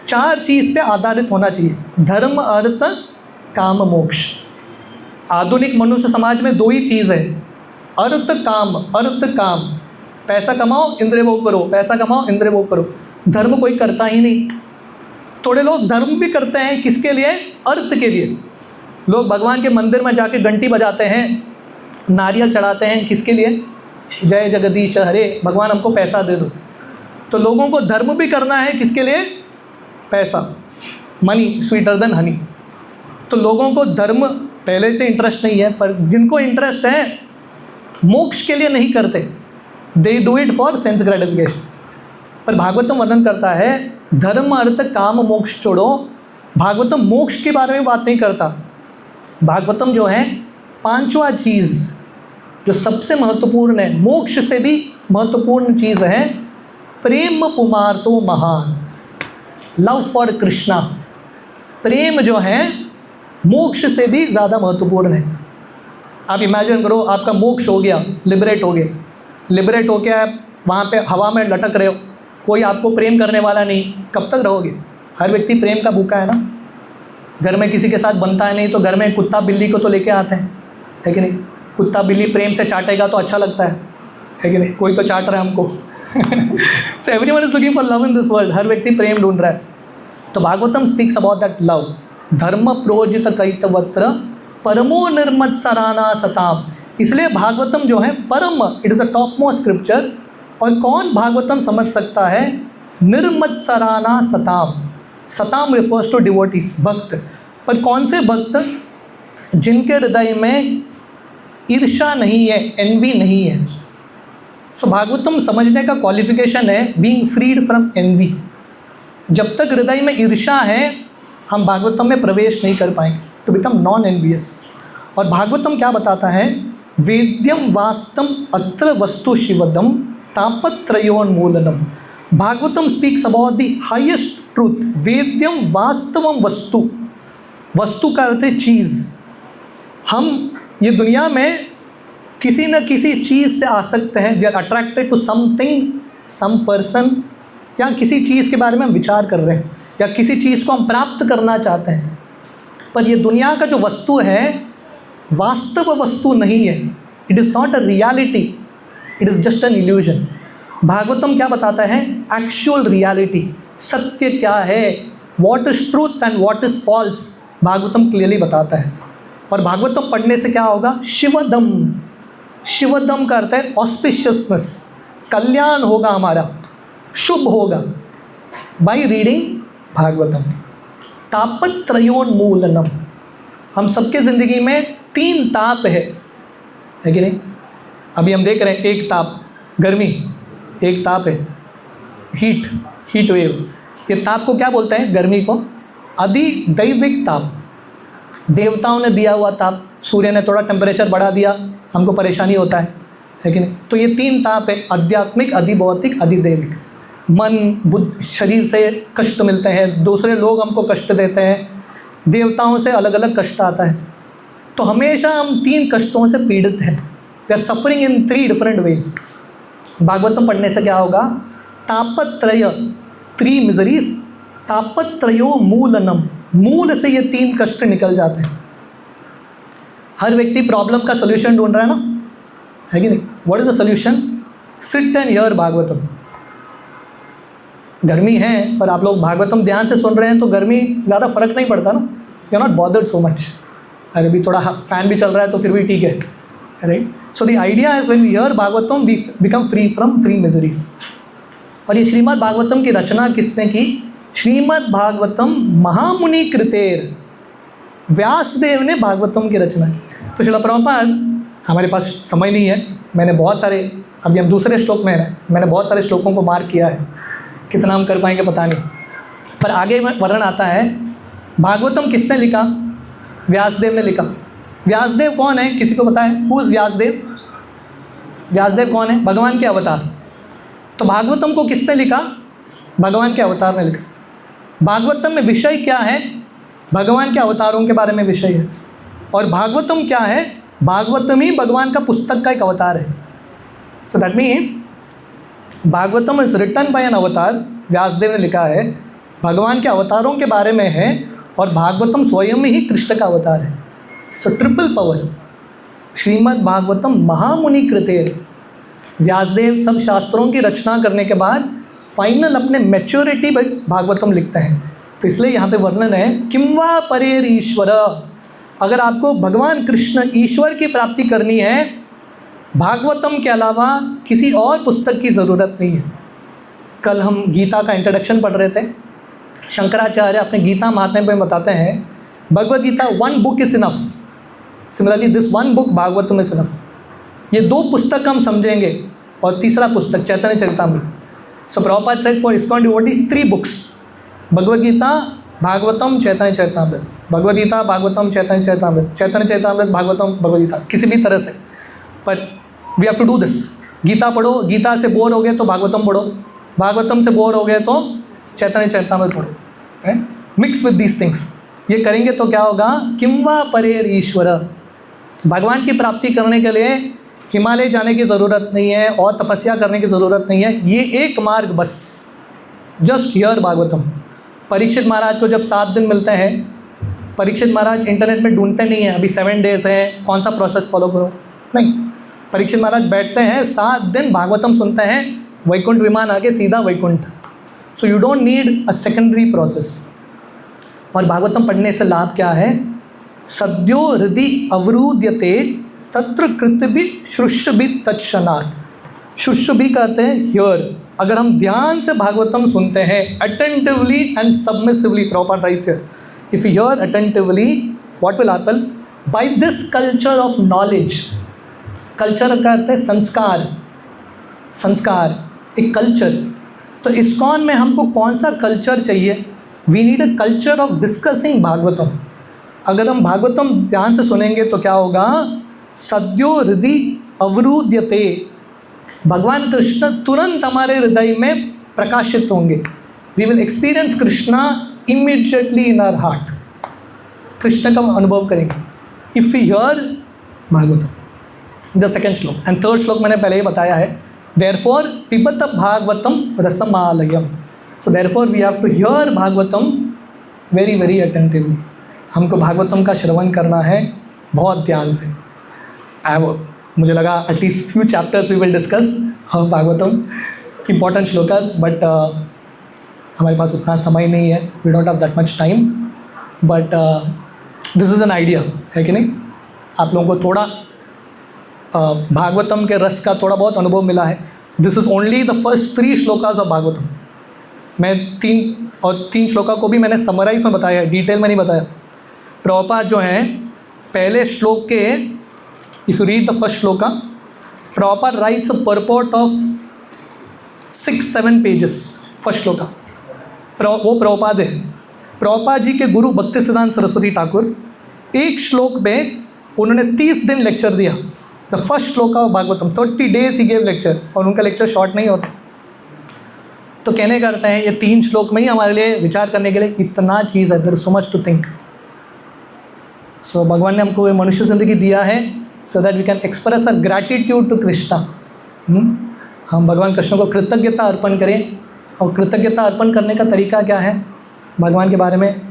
4 चीज़ पे आधारित होना चाहिए, धर्म अर्थ काम मोक्ष। आधुनिक मनुष्य समाज में 2 ही चीज़ है, अर्थ काम। अर्थ काम, पैसा कमाओ इंद्रिय भोग करो, पैसा कमाओ इंद्रिय भोग करो। धर्म कोई करता ही नहीं। थोड़े लोग धर्म भी करते हैं, किसके लिए? अर्थ के लिए। लोग भगवान के मंदिर में जाके घंटी बजाते हैं, नारियल चढ़ाते हैं, किसके लिए? जय जगदीश हरे, भगवान हमको पैसा दे दो। तो लोगों को धर्म भी करना है, किसके लिए? पैसा, मनी स्वीटर देन हनी। तो लोगों को धर्म पहले से इंटरेस्ट नहीं है, पर जिनको इंटरेस्ट है मोक्ष के लिए नहीं करते, they do it for sense gratification. पर भागवतम वर्णन करता है धर्म अर्थ काम मोक्ष छोड़ो। भागवतम मोक्ष के बारे में बात नहीं करता। भागवतम जो है 5वां चीज़ जो सबसे महत्वपूर्ण है, मोक्ष से भी महत्वपूर्ण चीज़ है, प्रेम पुमार्तो महान, लव फॉर कृष्णा। प्रेम जो है मोक्ष से भी ज़्यादा महत्वपूर्ण है। आप इमेजिन करो आपका मोक्ष हो गया, लिबरेट हो गए, लिबरेट हो के आप वहाँ पे हवा में लटक रहे हो, कोई आपको प्रेम करने वाला नहीं, कब तक रहोगे? हर व्यक्ति प्रेम का भूखा है ना। घर में किसी के साथ बनता है नहीं तो घर में कुत्ता बिल्ली को तो लेके आते हैं, है कि नहीं? कुत्ता बिल्ली प्रेम से चाटेगा तो अच्छा लगता है कि नहीं? कोई तो चाट रहा है हमको। So everyone is looking for love in this world. हर व्यक्ति प्रेम ढूंढ रहा है। तो Bhagavatam speaks about that love. धर्म प्रोजित कैतवत्र परमो निर्मत्सराना सताम। इसलिए भागवतम जो है परम, it is the top most scripture. और कौन भागवतम समझ सकता है? निर्मत्सराना सताम। सताम रिफर्स टू डिवोटीज, भक्त। पर कौन से भक्त? जिनके हृदय में ईर्ष्या नहीं है, एनवी नहीं है। सो भागवतम समझने का क्वालिफिकेशन है बीइंग फ्रीड फ्रॉम एनवी। जब तक हृदय में ईर्ष्या है हम भागवतम में प्रवेश नहीं कर पाएंगे, टू बिकम नॉन एनवियस। और भागवतम क्या बताता है? वेद्यम वास्तम अत्र वस्तु शिवदम तापत्रयोन्मूलनम। Bhagavatam speaks about the highest truth. वेद्यम वास्तवम वस्तु। वस्तु का अर्थ है चीज़। हम ये दुनिया में किसी न किसी चीज़ से आसक्त हैं। We are attracted to something, some person, या किसी चीज़ के बारे में हम विचार कर रहे हैं या किसी चीज़ को हम प्राप्त करना चाहते हैं। पर ये दुनिया का जो वस्तु है वास्तव वस्तु नहीं है। It is not a reality, it is just an illusion. Bhagavatam क्या बताता है? एक्चुअल रियलिटी, सत्य क्या है, what is truth and what is false, Bhagavatam clearly बताता है। और भागवतम पढ़ने से क्या होगा? शिवदम। शिवदम का अर्थ है ऑस्पिशियसनेस, कल्याण होगा हमारा, शुभ होगा बाई रीडिंग भागवतम। तापत्रयोन्मूलनम, हम सबके ज़िंदगी में 3 ताप है कि नहीं? अभी हम देख रहे हैं, एक ताप गर्मी, एक ताप है हीट वेव। ये ताप को क्या बोलते हैं? गर्मी को अधिदैविक ताप, देवताओं ने दिया हुआ ताप। सूर्य ने थोड़ा टेम्परेचर बढ़ा दिया, हमको परेशानी होता है कि नहीं? तो ये 3 ताप है, आध्यात्मिक, अधिभौतिक, अधिदैविक। मन बुद्ध शरीर से कष्ट मिलते हैं, दूसरे लोग हमको कष्ट देते हैं, देवताओं से अलग अलग कष्ट आता है। तो हमेशा हम 3 कष्टों से पीड़ित हैं। We are suffering in 3 different ways. Bhagavatam पढ़ने से क्या होगा? तापत्रय, 3 मिजरीज, तापत्रयो मूलनम, मूल से ये 3 कष्ट निकल जाते हैं। हर व्यक्ति प्रॉब्लम का सोल्यूशन ढूंढ रहा है ना, है कि नहीं? What is the solution? Sit and here Bhagavatam. गर्मी है पर आप लोग भागवतम ध्यान से सुन रहे हैं तो गर्मी ज़्यादा फर्क नहीं पड़ता ना, you are not bothered so much. अरे भी थोड़ा फैन भी चल रहा है तो फिर भी ठीक है, right? So the idea is when we hear Bhagavatam we become free from 3 miseries. और ये श्रीमद् भागवतम की रचना किसने की? श्रीमद् भागवतम महामुनि कृतेर, व्यासदेव ने भागवतम की रचना की। तो श्रील प्रभुपाद, हमारे पास समय नहीं है, मैंने बहुत सारे, अभी हम दूसरे श्लोक में हैं, मैंने बहुत सारे श्लोकों को मार्क किया है, कितना हम कर पाएंगे पता नहीं, पर आगे वर्णन आता है। भागवतम किसने लिखा? व्यासदेव ने लिखा। व्यासदेव कौन है? किसी को पता है? Who is Vyasdev? व्यासदेव कौन है? भगवान के अवतार। तो भागवतम को किसने लिखा? भगवान के अवतार ने लिखा। भागवतम में विषय क्या है? भगवान के अवतारों के बारे में विषय है। और भागवतम क्या है? भागवतम ही भगवान का पुस्तक का एक अवतार है। So that means Bhagavatam is written by an avatar, Vyasadev ने लिखा है, भगवान के अवतारों के बारे में है, और भागवतम स्वयं ही कृष्ण का अवतार है। सो ट्रिपल पावर, श्रीमद् भागवतम महामुनि कृतेर। व्यासदेव सब शास्त्रों की रचना करने के बाद फाइनल अपने मैच्योरिटी भागवतम लिखते हैं। तो इसलिए यहाँ पे वर्णन है, किंवा परेर ईश्वर, अगर आपको भगवान कृष्ण ईश्वर की प्राप्ति करनी है, भागवतम के अलावा किसी और पुस्तक की ज़रूरत नहीं है। कल हम गीता का इंट्रोडक्शन पढ़ रहे थे। शंकराचार्य अपने गीता महात्म्य में बताते हैं, Bhagavad Gita 1 book is enough, similarly this 1 book Bhagavatam is enough. ये 2 पुस्तक हम समझेंगे, और तीसरा पुस्तक Chaitanya Charitamrita. So Prabhupada said for ISKCON devotees 3 books, Bhagavad Gita, Bhagavatam, Chaitanya Charitamrita, Bhagavad Gita, Bhagavatam, Chaitanya Charitamrita, Chaitanya Charitamrita, Bhagavatam, Bhagavad Gita, किसी भी तरह से। पर we have to do this. Gita पढ़ो, गीता से बोर हो गए तो भागवतम पढ़ो, भागवतम से बोर हो गए तो चैतन्य चरितामृत पढ़ो, मिक्स विद दीज थिंग्स। ये करेंगे तो क्या होगा? किंवा परेर ईश्वर, भगवान की प्राप्ति करने के लिए हिमालय जाने की ज़रूरत नहीं है और तपस्या करने की ज़रूरत नहीं है। ये एक मार्ग बस, जस्ट हियर भागवतम। परीक्षित महाराज को जब 7 दिन मिलते हैं, परीक्षित महाराज इंटरनेट में ढूंढते नहीं हैं अभी 7 डेज़ है, कौन सा प्रोसेस फॉलो करो, नहीं। परीक्षित महाराज बैठते हैं, 7 दिन भागवतम सुनते हैं, वैकुंठ विमान आके सीधा Vaikuntha. So you don't need a secondary process. और भागवतम पढ़ने से लाभ क्या है? सद्यो हृदि अवरुध्यते तत्र कृतभि शुष्यभि तत्क्षणात्। शुष्यभि कहते हैं हियर। अगर हम ध्यान से भागवतम सुनते हैं, attentively and submissively, proper rights hear, if you hear attentively, what will happen? By this culture of knowledge, culture का अर्थ है संस्कार, संस्कार एक कल्चर। तो इस्कॉन में हमको कौन सा कल्चर चाहिए? We need a culture of discussing Bhagavatam. अगर हम भागवतम ध्यान से सुनेंगे तो क्या होगा? सद्यो हृदि अवरुध्यते, भगवान कृष्ण तुरंत हमारे हृदय में प्रकाशित होंगे। We will experience Krishna immediately in our heart, Krishna का अनुभव करेंगे if you hear Bhagavatam. The second shloka and third shloka मैंने पहले ही बताया है, देयरफॉर पिबत भागवतम रसमालयम। So therefore we have to hear Bhagavatam very very attentively. हमको भागवतम का श्रवण करना है बहुत ध्यान से। मुझे लगा at least few chapters we will discuss how Bhagavatam, important shlokas, but हमारे पास उतना समय नहीं है, we don't have that much time. But this is an idea, है कि नहीं? आप लोगों को थोड़ा भागवतम के रस का थोड़ा बहुत अनुभव मिला है। This is only the first 3 shlokas of Bhagavatam. मैं 3 श्लोका को भी मैंने समराइज में बताया है, डिटेल में नहीं बताया। प्रभुपाद जो हैं पहले श्लोक के, if you read the first shloka, Prabhupada rights a purport of 6-7 pages. First shloka वो प्रभुपाद है। प्रभुपाद जी के गुरु भक्तिसिद्धांत सरस्वती ठाकुर एक श्लोक में उन्होंने 30 दिन लेक्चर दिया। The first shloka of Bhagavatam 30 days he gave lecture, और उनका लेक्चर शॉर्ट नहीं होता। तो कहने का अर्थ है ये 3 श्लोक में ही हमारे लिए विचार करने के लिए इतना चीज़ है, there is so much to think. So भगवान ने हमको ये मनुष्य ज़िंदगी दिया है so that we can express a gratitude to Krishna. हम भगवान कृष्ण को कृतज्ञता अर्पण करें, और कृतज्ञता अर्पण करने का तरीका क्या है? भगवान के बारे में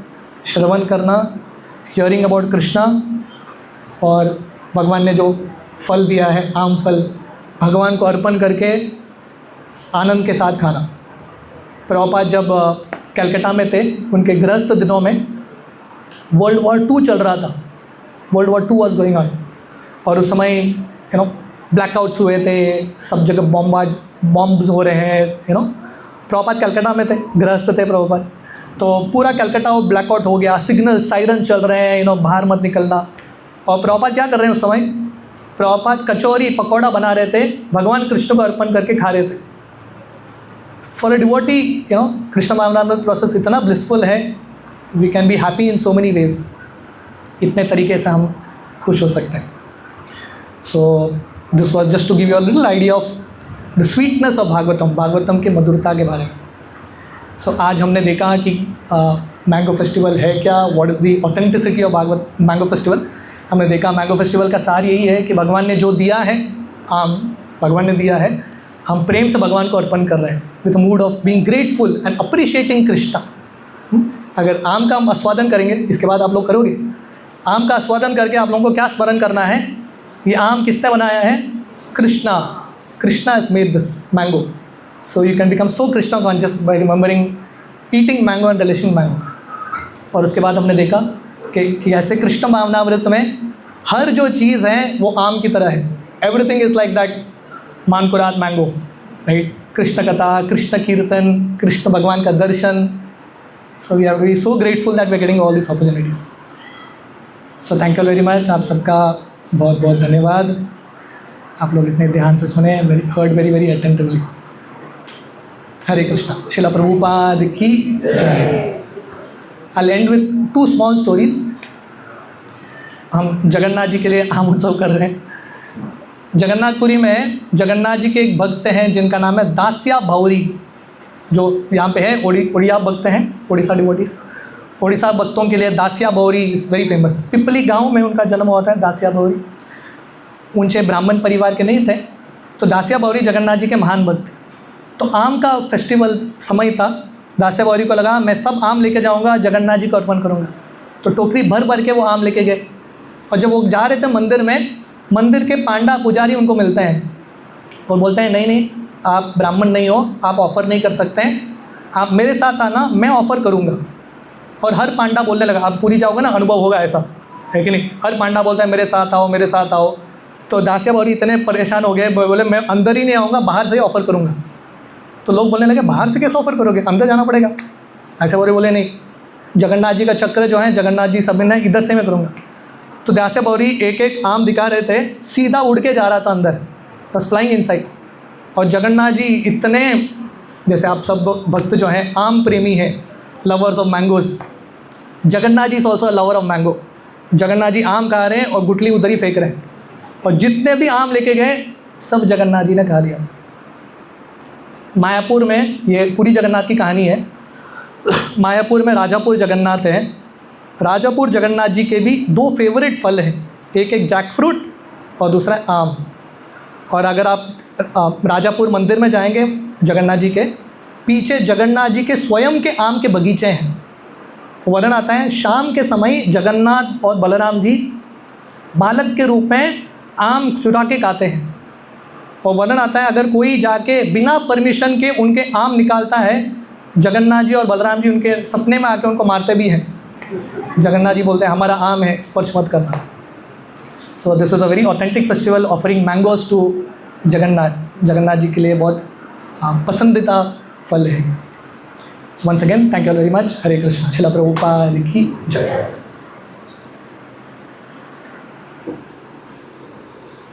श्रवण करना, हियरिंग अबाउट कृष्णा, और भगवान ने जो फल दिया है आम फल, भगवान को अर्पण करके आनंद के साथ खाना। प्रभुपाद जब कलकत्ता में थे, उनके गृहस्थ दिनों में वर्ल्ड वॉर 2 चल रहा था। World war 2 was going on, और उस समय ब्लैकआउट्स हुए थे, सब जगह बॉम्ब्स हो रहे हैं। प्रभुपाद कलकत्ता में थे, गृहस्थ थे प्रभुपाद। तो पूरा कलकत्ता वो ब्लैकआउट हो गया, सिग्नल सायरन चल रहे हैं, बाहर मत निकलना। और प्रभुपाद क्या कर रहे हैं उस समय? प्रभुपाद कचौरी पकौड़ा बना रहे थे, भगवान कृष्ण को अर्पण करके खा रहे थे। फॉर अ डिवोटी कृष्ण भावनामृत प्रोसेस इतना ब्लिसफुल है, we can be happy in so many ways. इतने तरीके से हम खुश हो सकते हैं। So this was just to give you a little idea of the sweetness of Bhagavatam के मधुरता के बारे में। सो आज हमने देखा कि मैंगो फेस्टिवल है क्या, what is the authenticity of mango festival. हमने देखा मैंगो फेस्टिवल का सार यही है कि भगवान ने जो दिया है, आम भगवान ने दिया है, हम प्रेम से भगवान को अर्पण कर रहे हैं with mood off being grateful and appreciating Krishna. अगर आम का हम आस्वादन करेंगे, इसके बाद आप लोग करोगे, आम का आस्वादन करके आप लोगों को क्या स्मरण करना है? ये आम किसने बनाया है? Krishna. Krishna has made this mango, so you can become so Krishna conscious bye remembering eating mango and relishing mango. और उसके बाद हमने देखा कि ऐसे कृष्ण भावनामृत में हर जो चीज़ है वो आम की तरह है। एवरीथिंग इज़ लाइक दैट मानकुरात मैंगो, राइट? कृष्ण कथा, कृष्ण कीर्तन, कृष्ण भगवान का दर्शन। So we are very so grateful that we are getting all this opportunities. So thank you very much. आप सबका बहुत बहुत धन्यवाद। आप लोग इतने ध्यान से सुने, हर्ड वेरी वेरी अटेंटिवली। हरे कृष्णा। शिला प्रभुपाद की जय। I'll end with 2 small stories. हम जगन्नाथ जी के लिए आम उत्सव कर रहे हैं। जगन्नाथपुरी में जगन्नाथ जी के एक भक्त हैं जिनका नाम है दास्या भावरी, जो यहाँ पे है उड़िया भक्त हैं, उड़ीसा डिवोटीज। उड़ीसा भक्तों के लिए दास्या भावरी इज़ वेरी फेमस। पिपली गांव में उनका जन्म हुआ था। दास्या भावरी ऊंचे ब्राह्मण परिवार के नहीं थे, तो दास्या भावरी जगन्नाथ जी के महान भक्त थे। तो आम का फेस्टिवल समय था, दास्या भावरी को लगा मैं सब आम लेके जाऊंगा, जगन्नाथ जी को अर्पण करूंगा। तो टोकरी भर भर के वो आम लेके गए, और जब वो जा रहे थे मंदिर में, मंदिर के पांडा पुजारी उनको मिलते हैं और बोलते हैं नहीं नहीं, आप ब्राह्मण नहीं हो, आप ऑफ़र नहीं कर सकते हैं, आप मेरे साथ आना, मैं ऑफ़र करूंगा। और हर पांडा बोलने लगा, आप पूरी जाओगे ना, अनुभव होगा, ऐसा है कि नहीं? हर पांडा बोलता है मेरे साथ आओ, मेरे साथ आओ। तो दास्या भावरी इतने परेशान हो गए, बोले मैं अंदर ही नहीं आऊँगा, बाहर से ही ऑफ़र करूँगा। तो लोग बोलने लगे बाहर से कैसे ऑफ़र करोगे, अंदर जाना पड़ेगा। ऐसे बोले नहीं, जगन्नाथ जी का चक्र जो है, जगन्नाथ जी सब ने इधर से मैं करूँगा। तो दास्या भावरी एक एक आम दिखा रहे थे, सीधा उड़ के जा रहा था अंदर, बस फ्लाइंग इनसाइड। और जगन्नाथ जी इतने, जैसे आप सब भक्त जो हैं आम प्रेमी हैं, lovers of mangoes, Jagannath ji is also lover of mango. Jagannath ji आम खा रहे हैं और गुटली उधर ही फेंक रहे हैं, और जितने भी आम लेके गए सब जगन्नाथ जी ने खा लिया। मायापुर में, ये पूरी जगन्नाथ की कहानी है, मायापुर में राजापुर जगन्नाथ है। राजापुर जगन्नाथ जी के भी 2 फेवरेट फल हैं, एक जैक फ्रूट और दूसरा आम। और अगर आप राजापुर मंदिर में जाएंगे, जगन्नाथ जी के पीछे जगन्नाथ जी के स्वयं के आम के बगीचे हैं। वर्णन आता है शाम के समय जगन्नाथ और बलराम जी बालक के रूप में आम चुरा के खाते हैं। और वर्णन आता है अगर कोई जाके बिना परमिशन के उनके आम निकालता है, जगन्नाथ जी और बलराम जी उनके सपने में आके उनको मारते भी हैं। जगन्नाथ जी बोलते हैं हमारा आम है, स्पर्श मत करना। So this is a very authentic festival offering mangoes to Jagannath. Jagannath ji के लिए बहुत पसंदीदा फल है। So once again thank you very much. Hare Krishna. Srila Prabhupada की जय।